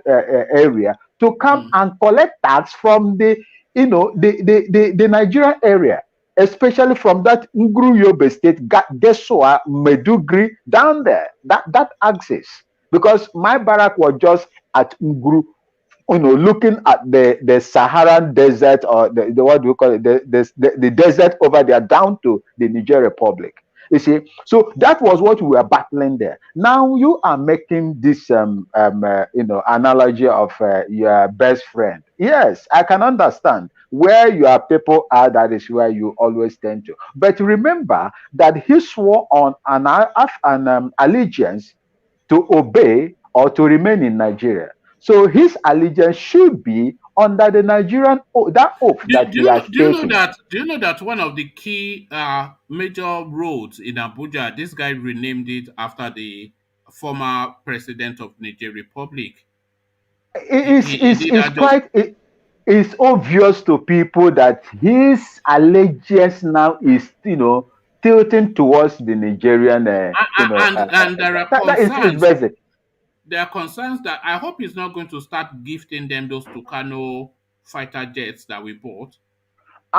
area to come mm, and collect tax from the Nigerian area, especially from that Nguru Yobe state, Gessoa, Medugri, down there, that axis. Because my barrack was just at Nguru. looking at the Saharan desert, or the what do we call it, the desert over there down to the Niger Republic. You see, so that was what we were battling there. Now you are making this analogy of your best friend. Yes, I can understand where your people are. That is where you always tend to. But remember that he swore on an allegiance to obey or to remain in Nigeria. So his allegiance should be under the Nigerian that oath that he has taken. Do you know that one of the key major roads in Abuja, this guy renamed it after the former president of Niger Republic. He did It's that just quite it's obvious to people that his allegiance now is tilting towards the Nigerian and there are that is concerns. basic. There are concerns that I hope he's not going to start gifting them those Tucano fighter jets that we bought.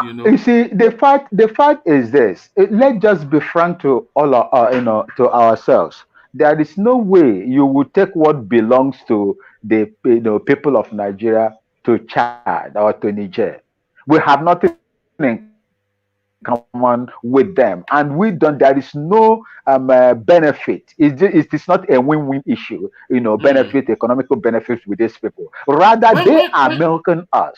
You see, the fact is this. Let's just be frank to all to ourselves. There is no way you would take what belongs to the people of Nigeria to Chad or to Niger. We have nothing in common with them, and we don't. There is no benefit. It is not a win-win issue. Benefit, economical benefits with these people. Rather, they are milking us.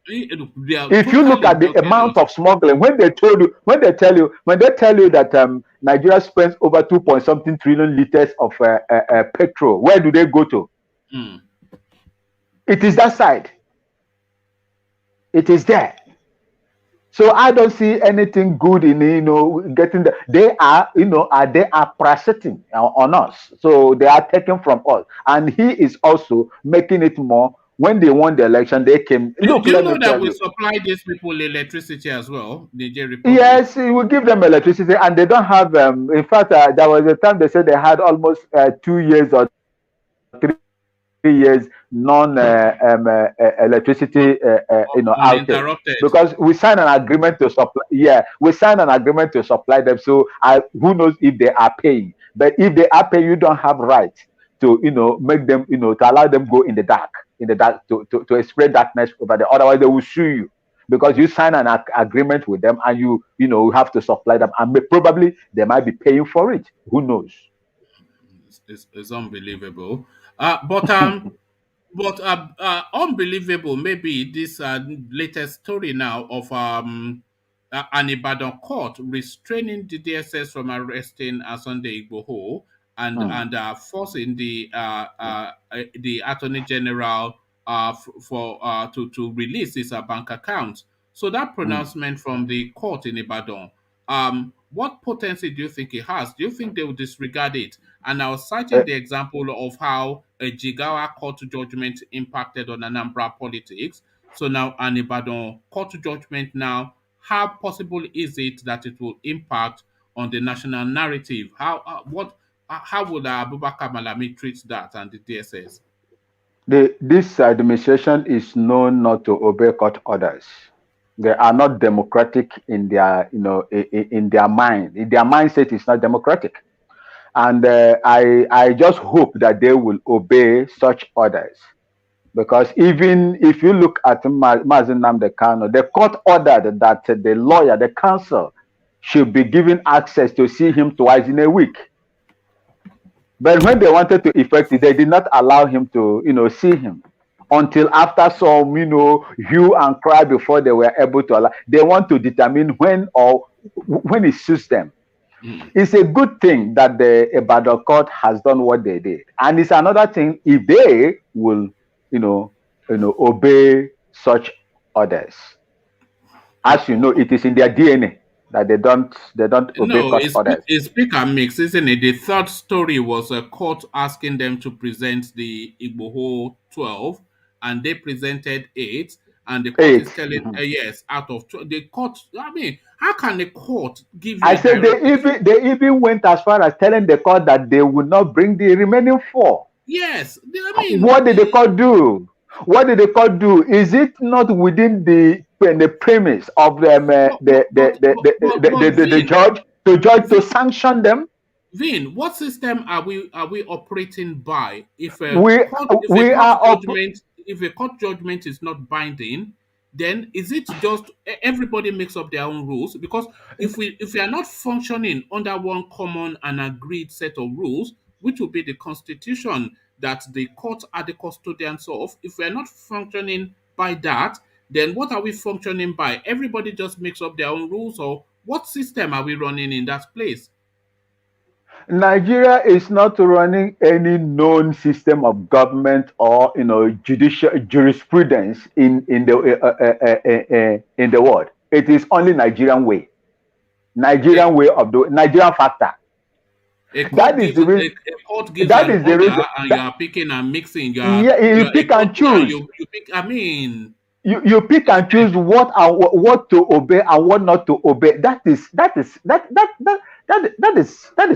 If you look at the amount of smuggling, when they tell you that Nigeria spends over 2 trillion liters of petrol, where do they go to? It is that side. It is there. So I don't see anything good in getting they are parasiting on us. So they are taken from us, and he is also making it more. When they won the election, they came. Do you know that we supply these people electricity as well? Niger Republic? Yes, we give them electricity, and they don't have. In fact, there was a time they said they had almost 2 years or 3 years electricity outage, because we signed an agreement to supply. Yeah, we signed an agreement to supply them. So who knows if they are paying? But if they are paying, you don't have right to make them to allow them go in the dark to spread darkness over there. Otherwise, they will sue you because you sign an agreement with them, and you have to supply them, and probably they might be paying for it. Who knows? It's unbelievable. But unbelievable. Maybe this latest story now of an Ibadan court restraining the DSS from arresting Sunday Igboho and forcing the Attorney General to release his bank account. So that pronouncement from the court in Ibadan, what potency do you think it has? Do you think they will disregard it? And I was citing the example of how a Jigawa court judgment impacted on Anambra politics. So now an Ibadan court judgment now, how possible is it that it will impact on the national narrative? How would Abubakar Malami treat that and the DSS? This administration is known not to obey court orders. They are not democratic in their in their mind. In their mindset is not democratic. And I just hope that they will obey such orders, because even if you look at Mazi Nnamdi Kanu, the court ordered that the lawyer, the counsel, should be given access to see him twice in a week. But when they wanted to effect it, they did not allow him to see him until after some hue and cry before they were able to allow. They want to determine when it suits them. It's a good thing that the Ibadan court has done what they did, and it's another thing if they will, obey such orders. As you know, it is in their DNA that they don't obey court orders. It's pick and mix, isn't it? The third story was a court asking them to present the Igboho 12, and they presented 8. And the court is telling yes, out of 12. The court, I mean, how can the court give you? I said they even went as far as telling the court that they would not bring the remaining 4. Yes, I mean, what did the court do? What did the court do? Is it not within the premise of the judge to sanction them? Vin, what system are we operating by? If we are if a court judgment is not binding, then is it just everybody makes up their own rules? Because if we are not functioning under one common and agreed set of rules, which will be the constitution that the courts are the custodians of, if we are not functioning by that, then what are we functioning by? Everybody just makes up their own rules, or what system are we running in that place? Nigeria is not running any known system of government or judicial jurisprudence in the world. It is only Nigerian way of the Nigerian factor. That is the reason. A court gives that is the reason, and you are picking and mixing. You pick and choose. You pick. I mean, you pick and choose what to obey and what not to obey. That is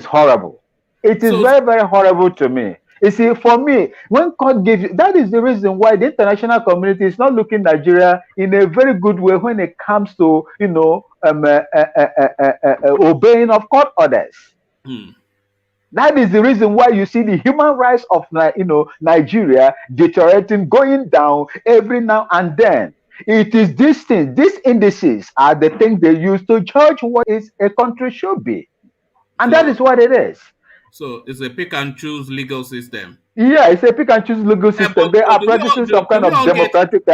horrible. It is very, very horrible to me. You see, for me, when court gives you, that is the reason why the international community is not looking Nigeria in a very good way when it comes to obeying of court orders. That is the reason why you see the human rights of Nigeria deteriorating, going down every now and then. It is these things, these indices are the things they use to judge what is a country should be. And that is what it is. So it's a pick and choose legal system. Yeah, it's a pick and choose legal system. They are practicing some kind of democratic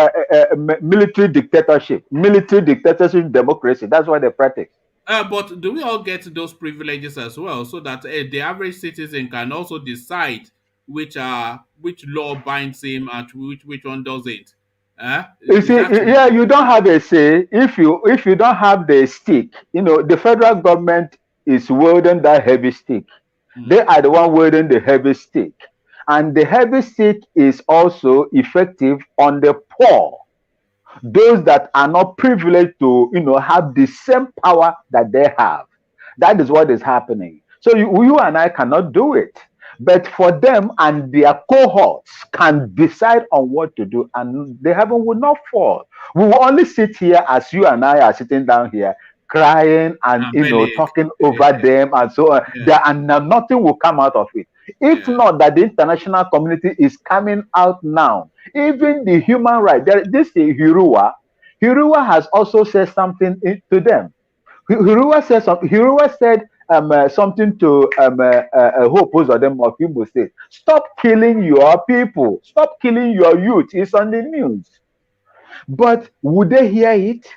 military dictatorship, democracy. That's what they practice. But do we all get those privileges as well, so that the average citizen can also decide which law binds him and which one doesn't? You see, you don't have a say if you don't have the stick. The federal government is wielding that heavy stick. They are the one wielding the heavy stick, and the heavy stick is also effective on the poor. Those that are not privileged to, have the same power that they have. That is what is happening. So you and I cannot do it. But for them and their cohorts can decide on what to do, and the heaven will not fall. We will only sit here as you and I are sitting down here, crying and talking over them and so on. And nothing will come out of it. If not that the international community is coming out now, even the human rights, this is Hirua. Hirua has also said something to them. Hirua said something. Hirua said something to Hope Uzodinma of Igbo State. Stop killing your people. Stop killing your youth. It's on the news. But would they hear it?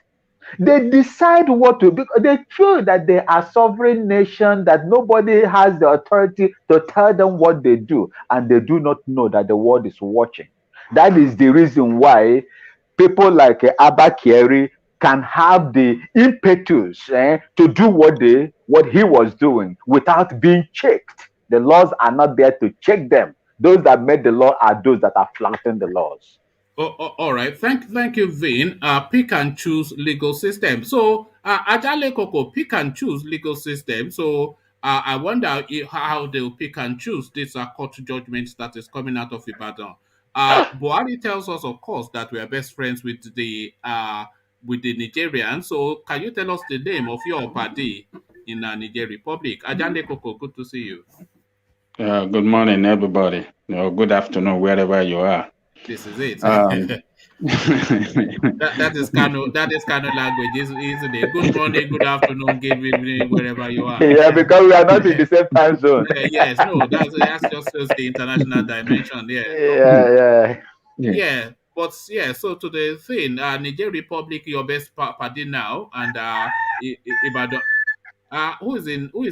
They decide what to, because they feel that they are sovereign nation, that nobody has the authority to tell them what they do, and they do not know that the world is watching. That is the reason why people like Abba Kyari can have the impetus to do what he was doing without being checked. The laws are not there to check them. Those that made the law are those that are flouting the laws. All right. Thank you, Vin. Pick and choose legal system. So, Ajale Koko, pick and choose legal system. So, I wonder how they'll pick and choose this court judgment that is coming out of Ibadan. Buhari tells us, of course, that we are best friends with the Nigerians. So, can you tell us the name of your party in Niger Republic? Ajale Koko, good to see you. Good morning, everybody. Good afternoon, wherever you are. This is it. that is Kano language, isn't it? Good morning, good afternoon, good evening, wherever you are. Yeah, because we are not in the same time zone. Yes, no, that's just the international dimension. Yeah. But so to the thing, Niger Republic, your best party now, and Ibadan. Who is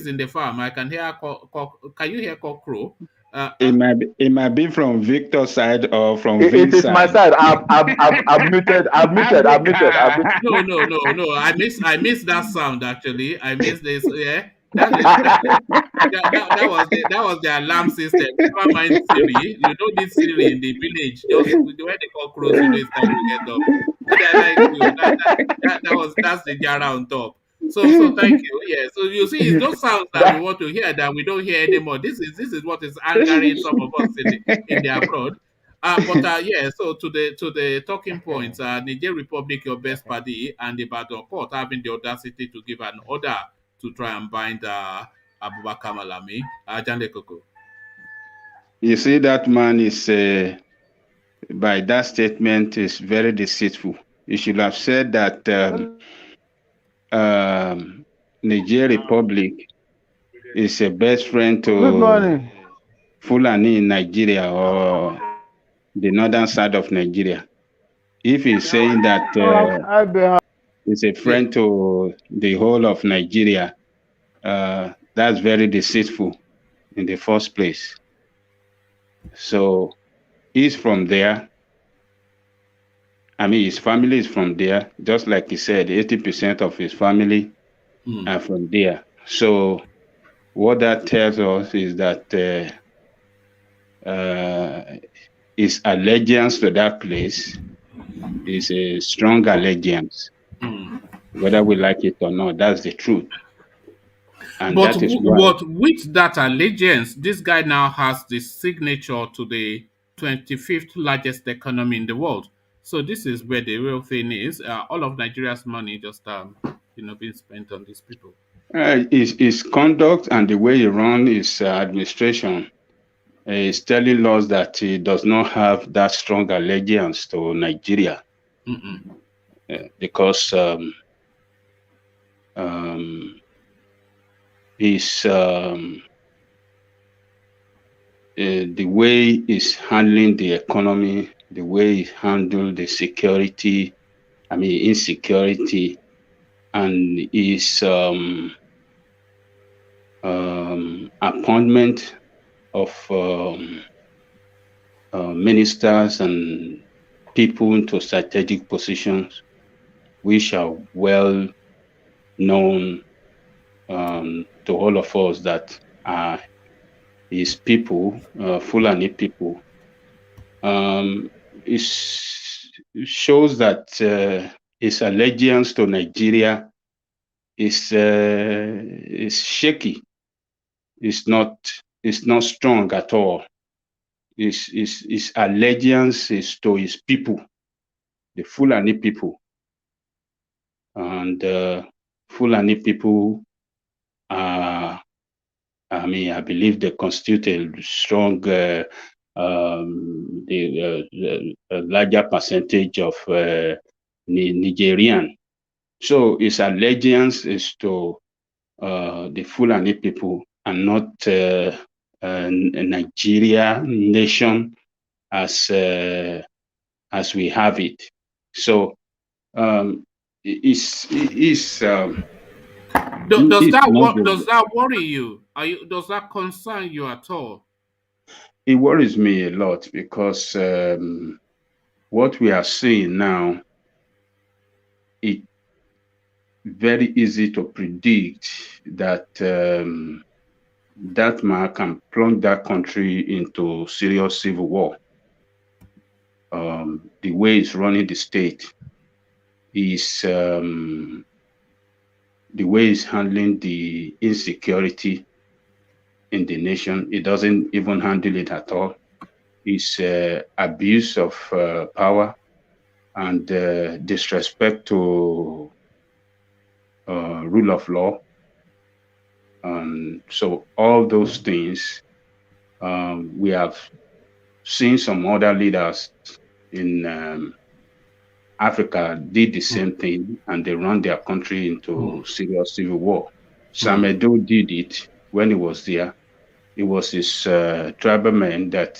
in the farm? I can hear. Can you hear cockcrow? It might be from Victor's side or from Vince's side. It is my side. I'm muted. No. I missed that sound actually. I missed this. Yeah. That was the alarm system. Never mind Siri. You don't need Siri in the village. Just when they call crows, it's time to get up. That's the Jara on top. So thank you. Yeah. So you see, it's those sounds that we want to hear that we don't hear anymore. This is what is angering some of us in the abroad. So to the talking points, Niger Republic, your best party, and the Ibadan court having the audacity to give an order to try and bind Abubakar Malami. Jande Koko. You see, that man is by that statement is very deceitful. You should have said that Niger Republic is a best friend Good to morning. Fulani in Nigeria or the northern side of Nigeria. If he's saying that I've been. it's a Yeah. friend to the whole of Nigeria, that's very deceitful in the first place. So he's from there. I mean, his family is from there. Just like he said, 80% of his family are from there. So what that tells us is that his allegiance to that place is a strong allegiance. Whether we like it or not, that's the truth. And But that is why. with that allegiance, this guy now has the signature to the 25th largest economy in the world. So this is where the real thing is. All of Nigeria's money just being spent on these people. His conduct and the way he runs his administration is telling us that he does not have that strong allegiance to Nigeria. Because the way he's handling the economy, the way he handled the security, insecurity, and his appointment of ministers and people into strategic positions, which are well known to all of us that are his people, Fulani people. It shows that his allegiance to Nigeria is shaky. It's not strong at all. His allegiance is to his people, the Fulani people, and Fulani people are. I believe they constitute a strong, larger percentage of Nigerian. So his allegiance is to the Fulani people and not a Nigeria nation as we have it. So Does that worry you? Does that concern you at all? It worries me a lot because what we are seeing now, it's very easy to predict that that man can plunge that country into serious civil war. The way he's running the state is the way he's handling the insecurity in the nation. He doesn't even handle it at all. It's abuse of power and disrespect to rule of law. So all those things, we have seen some other leaders in Africa did the same thing, and they ran their country into serious civil war. Samedo did it when he was there. It was his tribal men that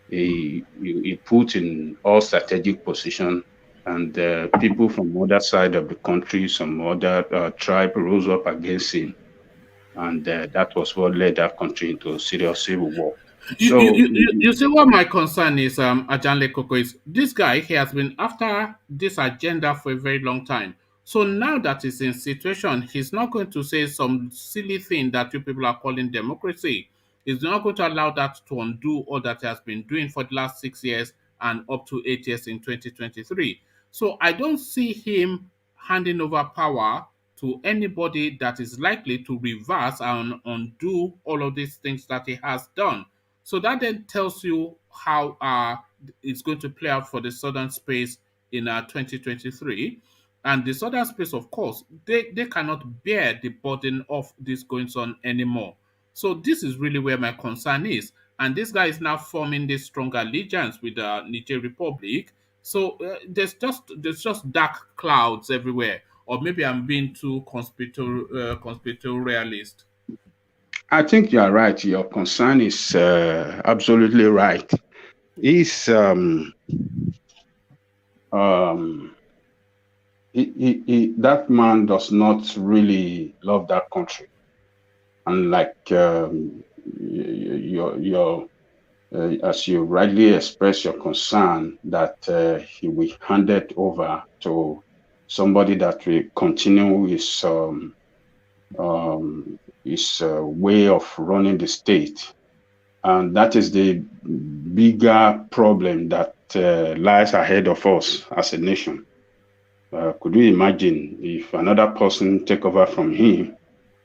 he put in all strategic position, and people from other side of the country, some other tribe rose up against him, and that was what led that country into a serious civil war. You see what my concern is, Ajanle Koko, is this guy, he has been after this agenda for a very long time. So now that he's in situation, he's not going to say some silly thing that you people are calling democracy. He's not going to allow that to undo all that he has been doing for the last 6 years and up to 8 years in 2023. So I don't see him handing over power to anybody that is likely to reverse and undo all of these things that he has done. So that then tells you how it's going to play out for the southern space in 2023. And the southern space, of course, they cannot bear the burden of this going on anymore. So this is really where my concern is. and this guy is now forming this strong allegiance with the Niger Republic. So there's just dark clouds everywhere, or maybe I'm being too conspiratorialist. I think you are right. Your concern is absolutely right. Is that man does not really love that country, and like your as you rightly express your concern that he will hand it over to somebody that will continue his way of running the state. And that is the bigger problem that lies ahead of us as a nation. Could you imagine if another person take over from him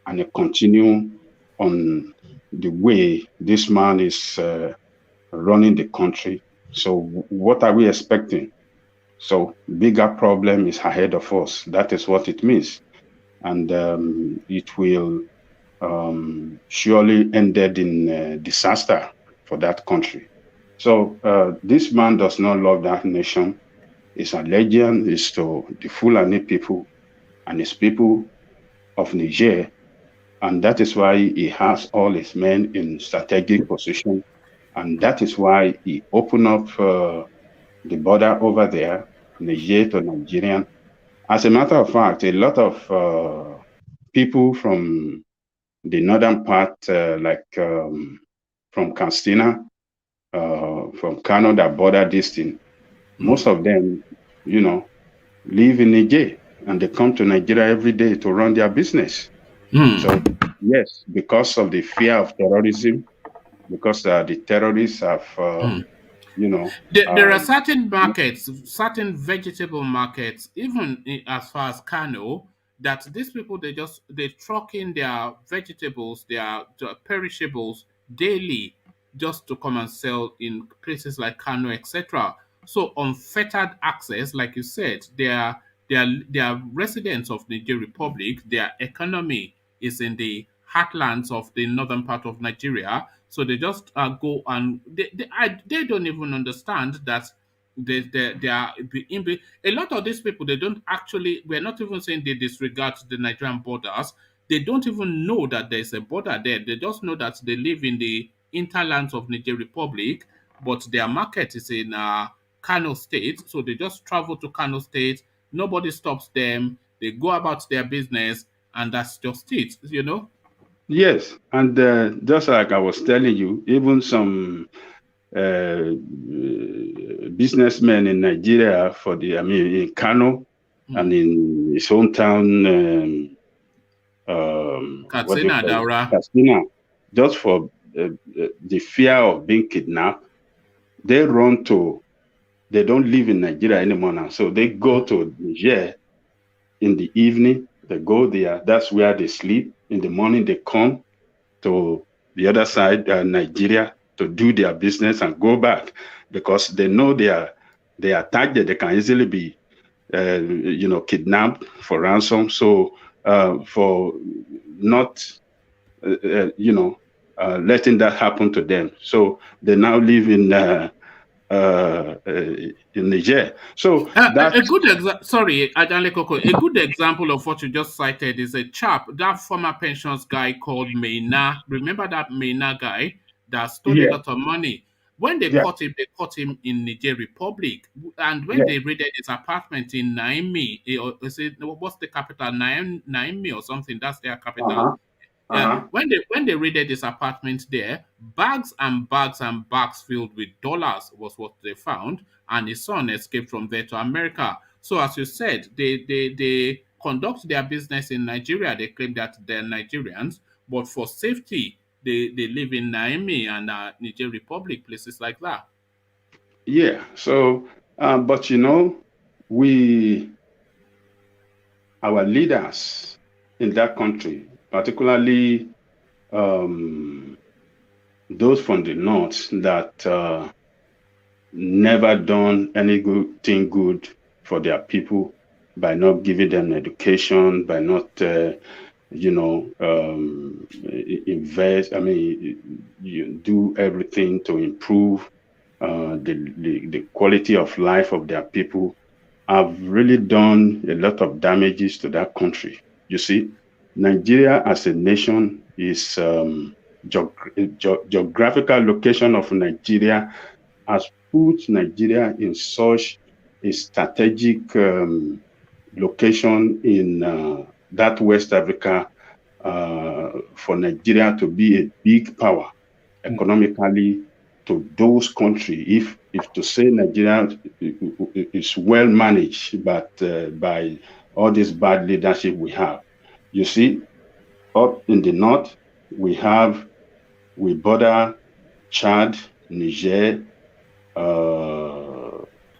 and continue on the way this man is running the country? So what are we expecting? So bigger problem is ahead of us. That is what it means. And it will surely ended in disaster for that country. So this man does not love that nation. His allegiance is to the Fulani people and his people of Niger, and that is why he has all his men in strategic position, and that is why he opened up the border over there, Niger to Nigerian. As a matter of fact, a lot of people from the northern part, like from Katsina, from Kano, that border this thing, most of them, live in Niger, and they come to Nigeria every day to run their business. So yes, because of the fear of terrorism, because the terrorists have, there are certain markets, certain vegetable markets, even as far as Kano, that these people they truck in their vegetables, their perishables daily, just to come and sell in places like Kano, etc. So unfettered access, like you said, they are residents of the Niger Republic. Their economy is in the heartlands of the northern part of Nigeria. So they just go and they don't even understand that they are a lot of these people. They don't actually. We're not even saying they disregard the Nigerian borders. They don't even know that there's a border there. They just know that they live in the interlands of Niger Republic, but their market is in Kano State. So they just travel to Kano State. Nobody stops them. They go about their business, and that's just it. Yes, and just like I was telling you, even some businessmen in Nigeria in Kano and in his hometown, Katsina, Daura. Katsina, just for the fear of being kidnapped, they don't live in Nigeria anymore now. So they go to Niger in the evening, they go there, that's where they sleep. In the morning, they come to the other side, Nigeria, to do their business and go back, because they know they are targeted. They can easily be, kidnapped for ransom. So for not, letting that happen to them, so they now live in Niger. So a good example of what you just cited is that former pensions guy called Maina. Remember that Maina guy that stole a lot of money? When they caught him in Niger Republic, and when they raided his apartment in Niamey, what's the capital? Niamey or something. That's their capital. When they raided his apartment there, bags and bags and bags filled with dollars was what they found, and his son escaped from there to America. So as you said, they conduct their business in Nigeria. They claim that they're Nigerians, but for safety, they live in Niamey and Niger Republic, places like that. Yeah. So, but our leaders in that country, particularly those from the north that never done anything good for their people by not giving them education, by not invest. I mean, you do everything to improve the quality of life of their people, have really done a lot of damages to that country. You see, Nigeria as a nation is geographical location of Nigeria has put Nigeria in such a strategic location in that West Africa for Nigeria to be a big power economically to those countries. If to say Nigeria is well managed, but by all this bad leadership we have, you see, up in the north we border Chad, Niger,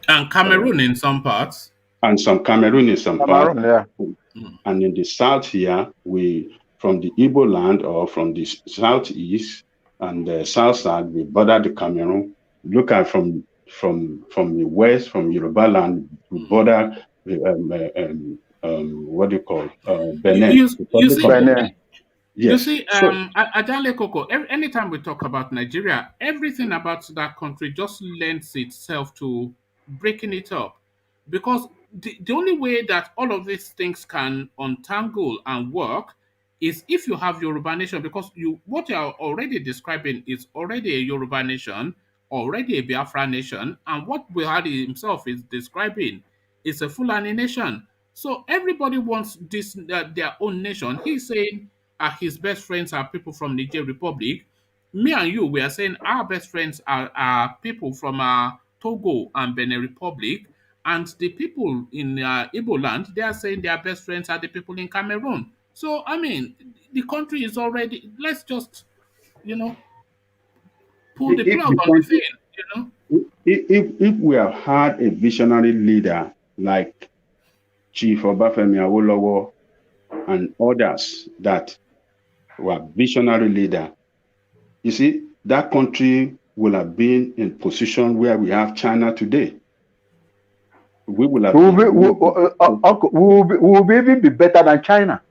And Cameroon in some parts. and some Cameroon in some Cameroon, parts. yeah. And in the south here, from the Igbo land or from the southeast and the south side, we border the Cameroon. Look at from the west, from Yoruba land, we border what do you call Benin. You see, Benin. Yes. You see, Ajale Koko, anytime we talk about Nigeria, everything about that country just lends itself to breaking it up. Because the only way that all of these things can untangle and work is if you have Yoruba nation, because what you are already describing is already a Yoruba nation, already a Biafra nation, and what Buhari himself is describing is a Fulani nation. So everybody wants this their own nation. He's saying his best friends are people from Niger Republic. Me and you, we are saying our best friends are people from Togo and Benin Republic. And the people in Igbo land, they are saying their best friends are the people in Cameroon. So, I mean, the country is already, let's just, pull the If plug the on the country, thing. if we have had a visionary leader like Chief Obafemi Awolowo and others that were visionary leader, you see, that country will have been in position where we have China today. We will have we will even be better than China.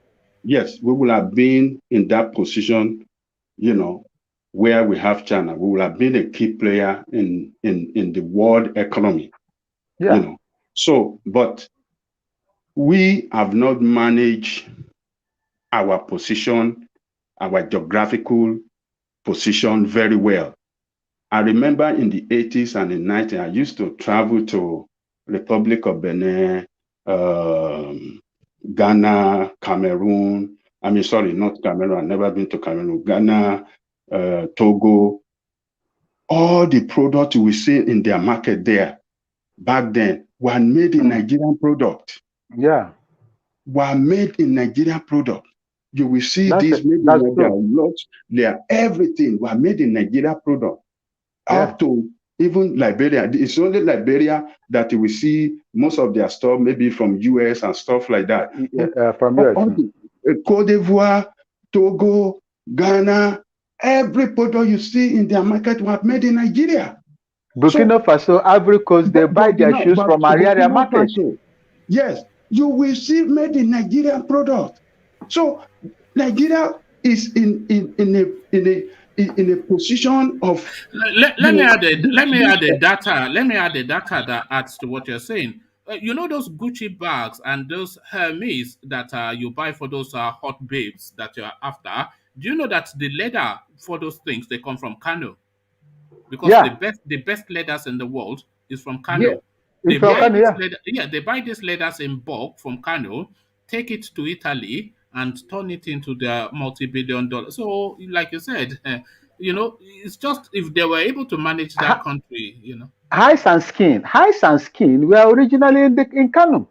Yes, we will have been in that position, where we have China. We will have been a key player in the world economy. Yeah. So, but we have not managed our position, our geographical position very well. I remember in the 80s and the 90s, I used to travel to Republic of Benin, Ghana, Cameroon. I mean, sorry, not Cameroon. I've never been to Cameroon. Ghana, Togo. All the products we see in their market there back then were made in Nigerian product. Yeah. Were made in Nigerian product. You will see these made in Nigeria. They are everything were made in Nigeria product. Yeah. Up to even Liberia. It's only Liberia that we see most of their stuff, maybe from US and stuff like that. From US. Cote d'Ivoire, Togo, Ghana, every product you see in their market were made in Nigeria. Burkina Faso, Ivory Coast, they buy their shoes from Ariaria market. Yes, you will see made in Nigerian product. So Nigeria is in a position of. Let me add the data that adds to what you're saying. Those Gucci bags and those Hermes that you buy for those hot babes that you're after. Do you know that the leather for those things they come from Kano? Because the best leathers in the world is from Kano. Yeah. They buy these leathers in bulk from Kano, take it to Italy, and turn it into their multi-billion dollar. So, like you said, it's just if they were able to manage that country, Hides and skin were originally in Kano.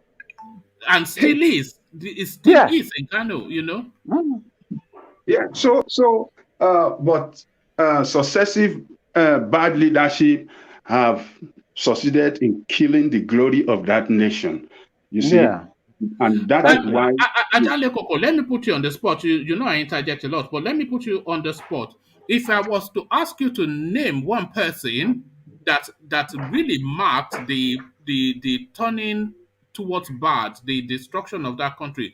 And still is. It still is in Kano, Yeah. So, but successive bad leadership have succeeded in killing the glory of that nation. You see, and that is why. Ajale Koko, let me put you on the spot. You know I interject a lot, but let me put you on the spot. If I was to ask you to name one person that really marked the turning towards bad, the destruction of that country,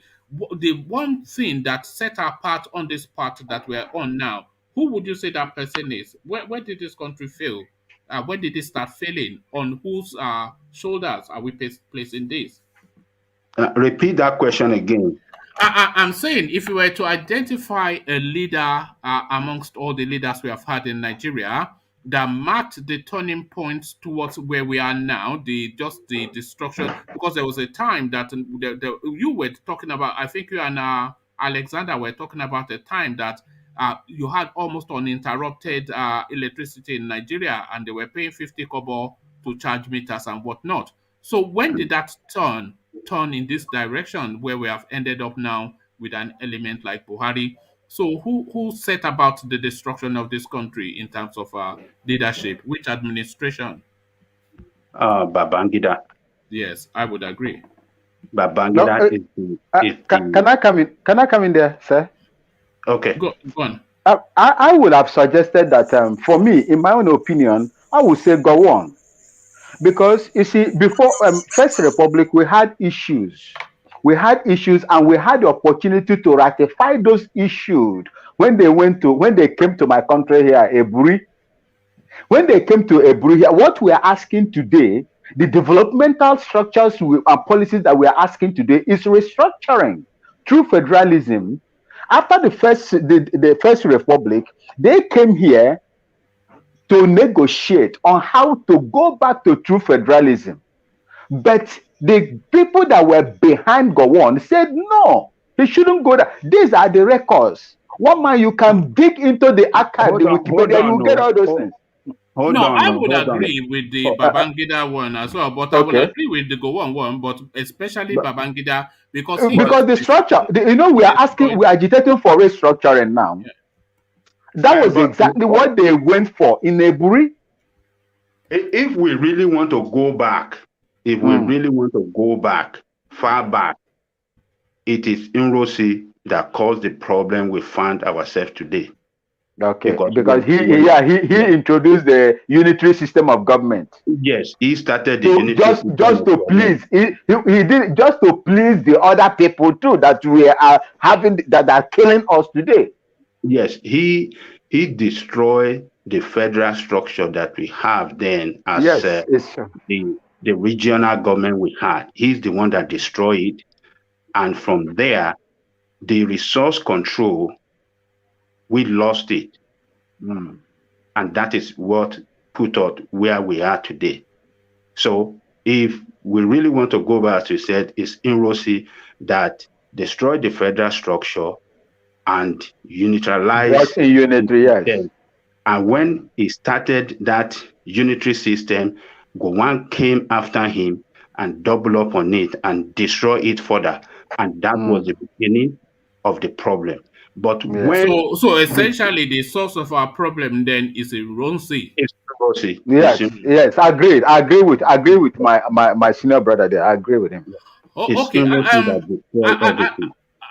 the one thing that set apart on this path that we're on now, who would you say that person is? Where did this country fail? Where did it start failing? On whose shoulders are we placing this? Repeat that question again. I'm saying if you were to identify a leader amongst all the leaders we have had in Nigeria that marked the turning point towards where we are now, the destruction, because there was a time that you were talking about, I think you and Alexander were talking about a time that you had almost uninterrupted electricity in Nigeria and they were paying 50 kobo to charge meters and whatnot. So when did that turn in this direction where we have ended up now with an element like Buhari? So who set about the destruction of this country in terms of leadership? Which administration? Babangida. Yes, I would agree. Babangida can I come in? Can I come in there, sir? Okay. Go on. I would have suggested that for me, in my own opinion, I would say go on. Because you see, before First Republic, we had issues. We had issues, and we had the opportunity to ratify those issues when they came to my country here, Eburi. When they came to Eburi here, what we are asking today, the developmental structures and policies that we are asking today is restructuring through federalism. After the First Republic, they came here to negotiate on how to go back to true federalism. But the people that were behind Gowon said, no, he shouldn't go there. These are the records. One man, you can dig into the archive, the Wikipedia, you get all those things. I would agree with the Babangida one as well, but I would agree with the Gowon one, but especially Babangida because the structure, we are asking, we are agitating for restructuring now. Yeah. That was exactly what they went for in Eburi. If we really want to go back, far back, it is Inrosi that caused the problem we find ourselves today. Okay, because he introduced the unitary system of government. Yes, he started the just to please he did just to please the other people too that we are having that are killing us today. Yes, he destroyed the federal structure that we have then as the regional government we had. He's the one that destroyed it. And from there, the resource control, we lost it. And that is what put us where we are today. So if we really want to go back, as you said, it's Inrosi that destroyed the federal structure and unitarize unitary, yes. And when he started that unitary system, Gowon came after him and doubled up on it and destroy it further. And that was the beginning of the problem. But so essentially the source of our problem then is Ironsi. Yes, agreed. I agree with my senior brother there. I agree with him. Okay.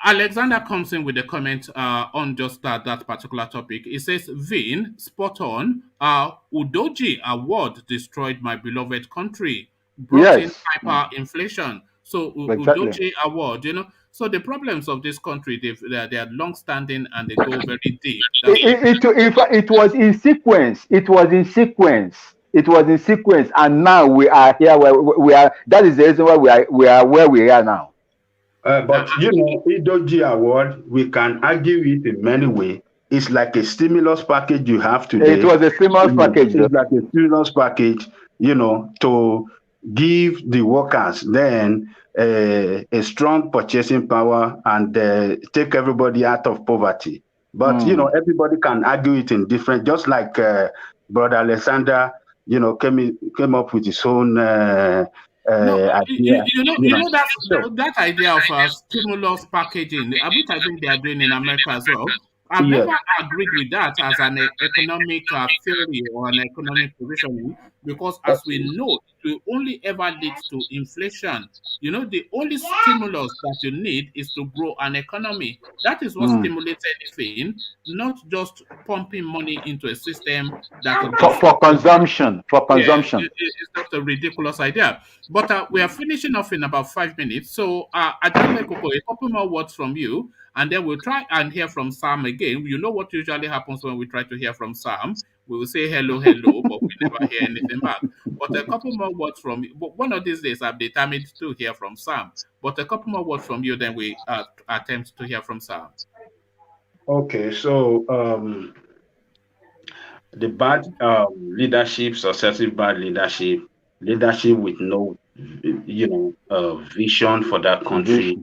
Alexander comes in with a comment on just that particular topic. He says, Vin, spot on. Udoji award destroyed my beloved country. Brought in hyperinflation. So Udoji award, So the problems of this country, they are long-standing and they go very deep. It was in sequence. It was in sequence, and now we are here where we are. That is the reason why we are where we are now. But Idoji award, we can argue it in many ways. It's like a stimulus package you have today. It was a stimulus package. It's like a stimulus package, to give the workers then a strong purchasing power and take everybody out of poverty. But everybody can argue it in different. Just like Brother Alexander, came up with his own. Idea. That idea of stimulus packaging, which I think they are doing in America as well. I've never agreed with that as an economic theory or an economic positioning, because as we know, will only ever lead to inflation. You know, the only stimulus that you need is to grow an economy. That is what stimulates anything, not just pumping money into a system that does For consumption. For yeah, consumption. it's just a ridiculous idea. But we are finishing off in about 5 minutes. So, Ajale Koko, a couple more words from you, and then we'll try and hear from Sam again. You know what usually happens when we try to hear from Sam? We will say hello, hello, but we never hear anything back. But a couple more words from you. But one of these days, I'm determined to hear from Sam. But a couple more words from you, then we attempt to hear from Sam. Okay, so the bad leadership, successive bad leadership, leadership with no, vision for that country,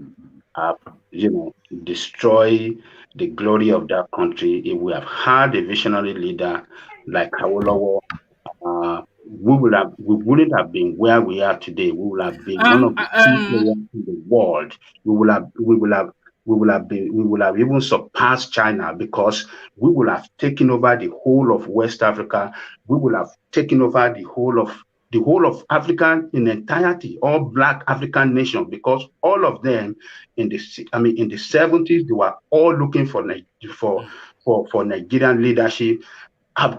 destroy the glory of that country. If we have had a visionary leader like Awolowo, we wouldn't have been where we are today. We would have been one of the key players in the world. We would have even surpassed China, because we would have taken over the whole of West Africa. We would have taken over the whole of Africa in entirety, all Black African nations, because all of them in the 70s, they were all looking for Nigerian leadership.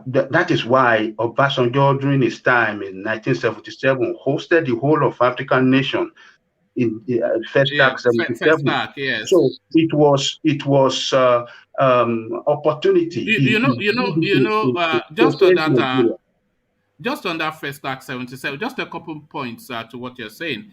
That is why Obasanjo, during his time in 1977, hosted the whole of African nation in FESTAC 77. Yes. So it was opportunity. Just on that FESTAC 77, just a couple points to what you're saying.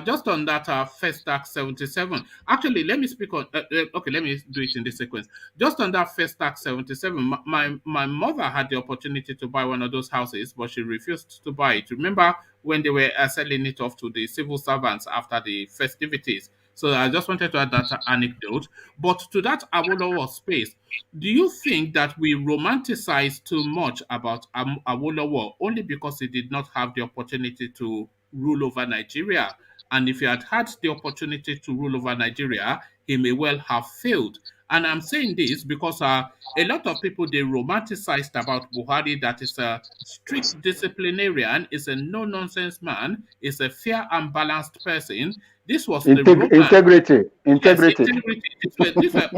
Just on that FESTAC 77, actually, let me speak on. Okay, let me do it in this sequence. Just on that FESTAC 77, my mother had the opportunity to buy one of those houses, but she refused to buy it. Remember when they were selling it off to the civil servants after the festivities? So I just wanted to add that anecdote. But to that Awolowo space, do you think that we romanticize too much about Awolowo only because he did not have the opportunity to rule over Nigeria? And if he had had the opportunity to rule over Nigeria, he may well have failed. And I'm saying this because a lot of people, they romanticized about Buhari, that is a strict disciplinarian, is a no-nonsense man, is a fair and balanced person. This was the integrity. Yes, integrity. These were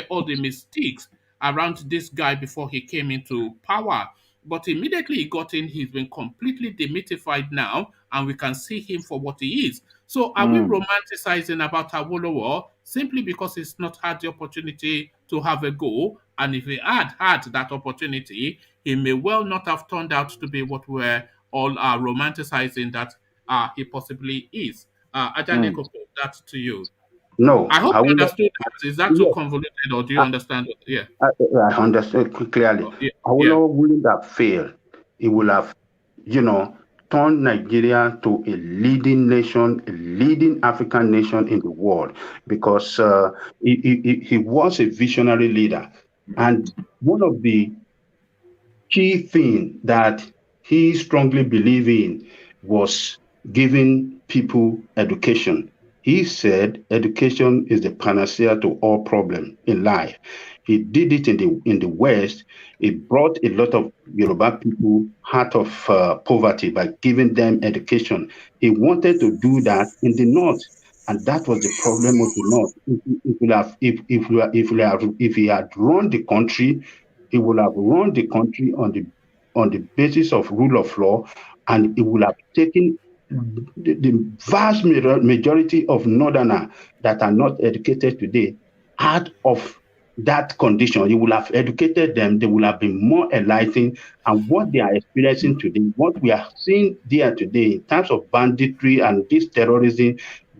all the mistakes around this guy before he came into power. But immediately he got in, he's been completely demythified now, and we can see him for what he is. So are we romanticizing about Awolowo simply because he's not had the opportunity to have a go? And if he had that opportunity, he may well not have turned out to be what we're all romanticizing that he possibly is. Ajane Koko, that to you. No, I hope you understood that. Is that too convoluted, or do you understand? Yeah, I understand clearly. Awolowo wouldn't have failed. He would have, turned Nigeria to a leading nation, a leading African nation in the world, because he was a visionary leader. And one of the key things that he strongly believed in was giving people education. He said education is the panacea to all problems in life. He did it in the West. He brought a lot of Yoruba people out of poverty by giving them education. He wanted to do that in the North, and that was the problem of the North. If he had run the country, he would have run the country on the basis of rule of law, and he would have taken the vast majority of Northerners that are not educated today out of that condition. You will have educated them, they will have been more enlightened, and what they are experiencing today, what we are seeing there today in terms of banditry and this terrorism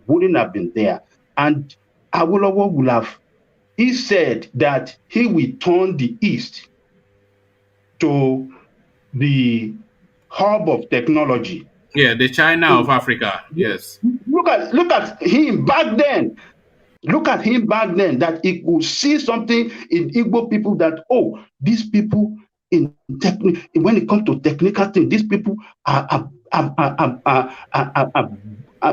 wouldn't have been there. And Awolowo he said that he will turn the East to the hub of technology. Yeah, the China of Africa. Yes. Look at him back then. Look at him back then, that he could see something in Igbo people that, these people when it comes to technical things, these people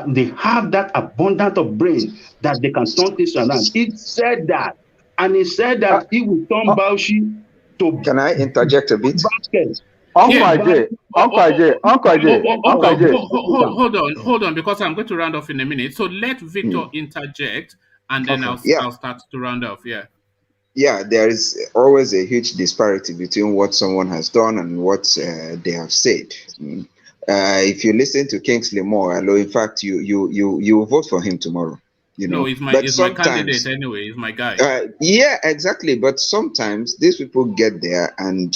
they have that abundance of brain that they can turn things around. He said that, and he said that he will turn Bauchi to. Can I interject a bit? Uncle Yeah. Ajay, Uncle Ajay, Uncle Ajay, Uncle Ajay. Hold on, because I'm going to round off in a minute. So let Victor interject, and then Okay. Yeah, I'll start to round off. Yeah. yeah, there is always a huge disparity between what someone has done and what they have said. If you listen to Kingsley Moore, in fact, you will vote for him tomorrow. No, But he's my candidate sometimes, anyway. He's my guy. yeah, exactly. But sometimes these people get there and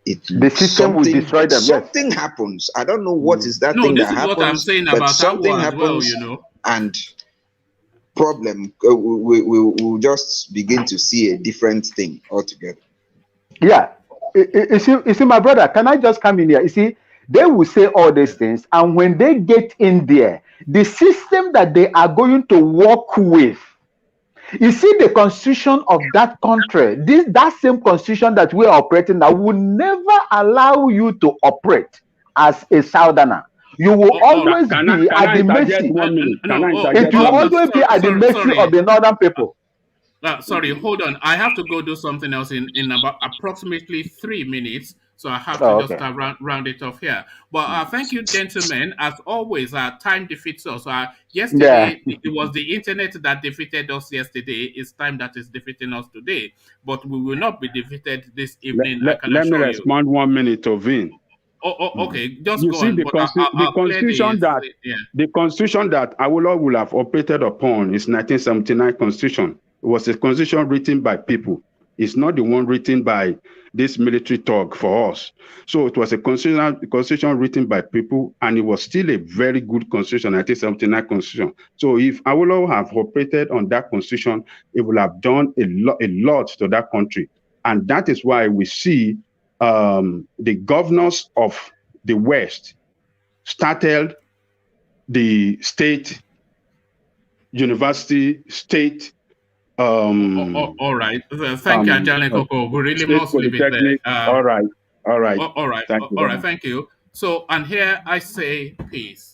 The system will destroy them. Yes. something happens. I don't know what is that No, thing this that is what I'm happens, saying but about something Agua as well. happens, and problem we'll just begin to see a different thing altogether. Yeah. You see, my brother, can I just come in here? You see, they will say all these things, and when they get in there, the system that they are going to work with, you see, the constitution of that country, that same constitution that we are operating now, will never allow you to operate as a southerner. You will always be at the mercy. 1 minute? It will always be at the mercy of the northern people. Sorry, hold on. I have to go do something else in about approximately 3 minutes. So I have to Oh, just okay. round it off here. But thank you, gentlemen. As always, time defeats us. Yesterday, Yeah. it was the internet that defeated us yesterday. It's time that is defeating us today. But we will not be defeated this evening, I can Let me assure you. respond 1 minute to Vin. Okay. Just You go see, on. the, But the I'll clear constitution that yeah. the constitution that Awolowo will have operated upon is 1979 constitution. It was a constitution written by people. It's not the one written by this military thug for us. So it was a constitution written by people, and it was still a very good constitution, 1979 constitution. So if Awolowo have operated on that constitution, it will have done a lot to that country. And that is why we see the governors of the West started the state university, state all right. Thank you, Ajahn Koko. We really state must leave it there. polytechnic. All right. All right. Thank you. All right. Thank you. So, and here I say peace.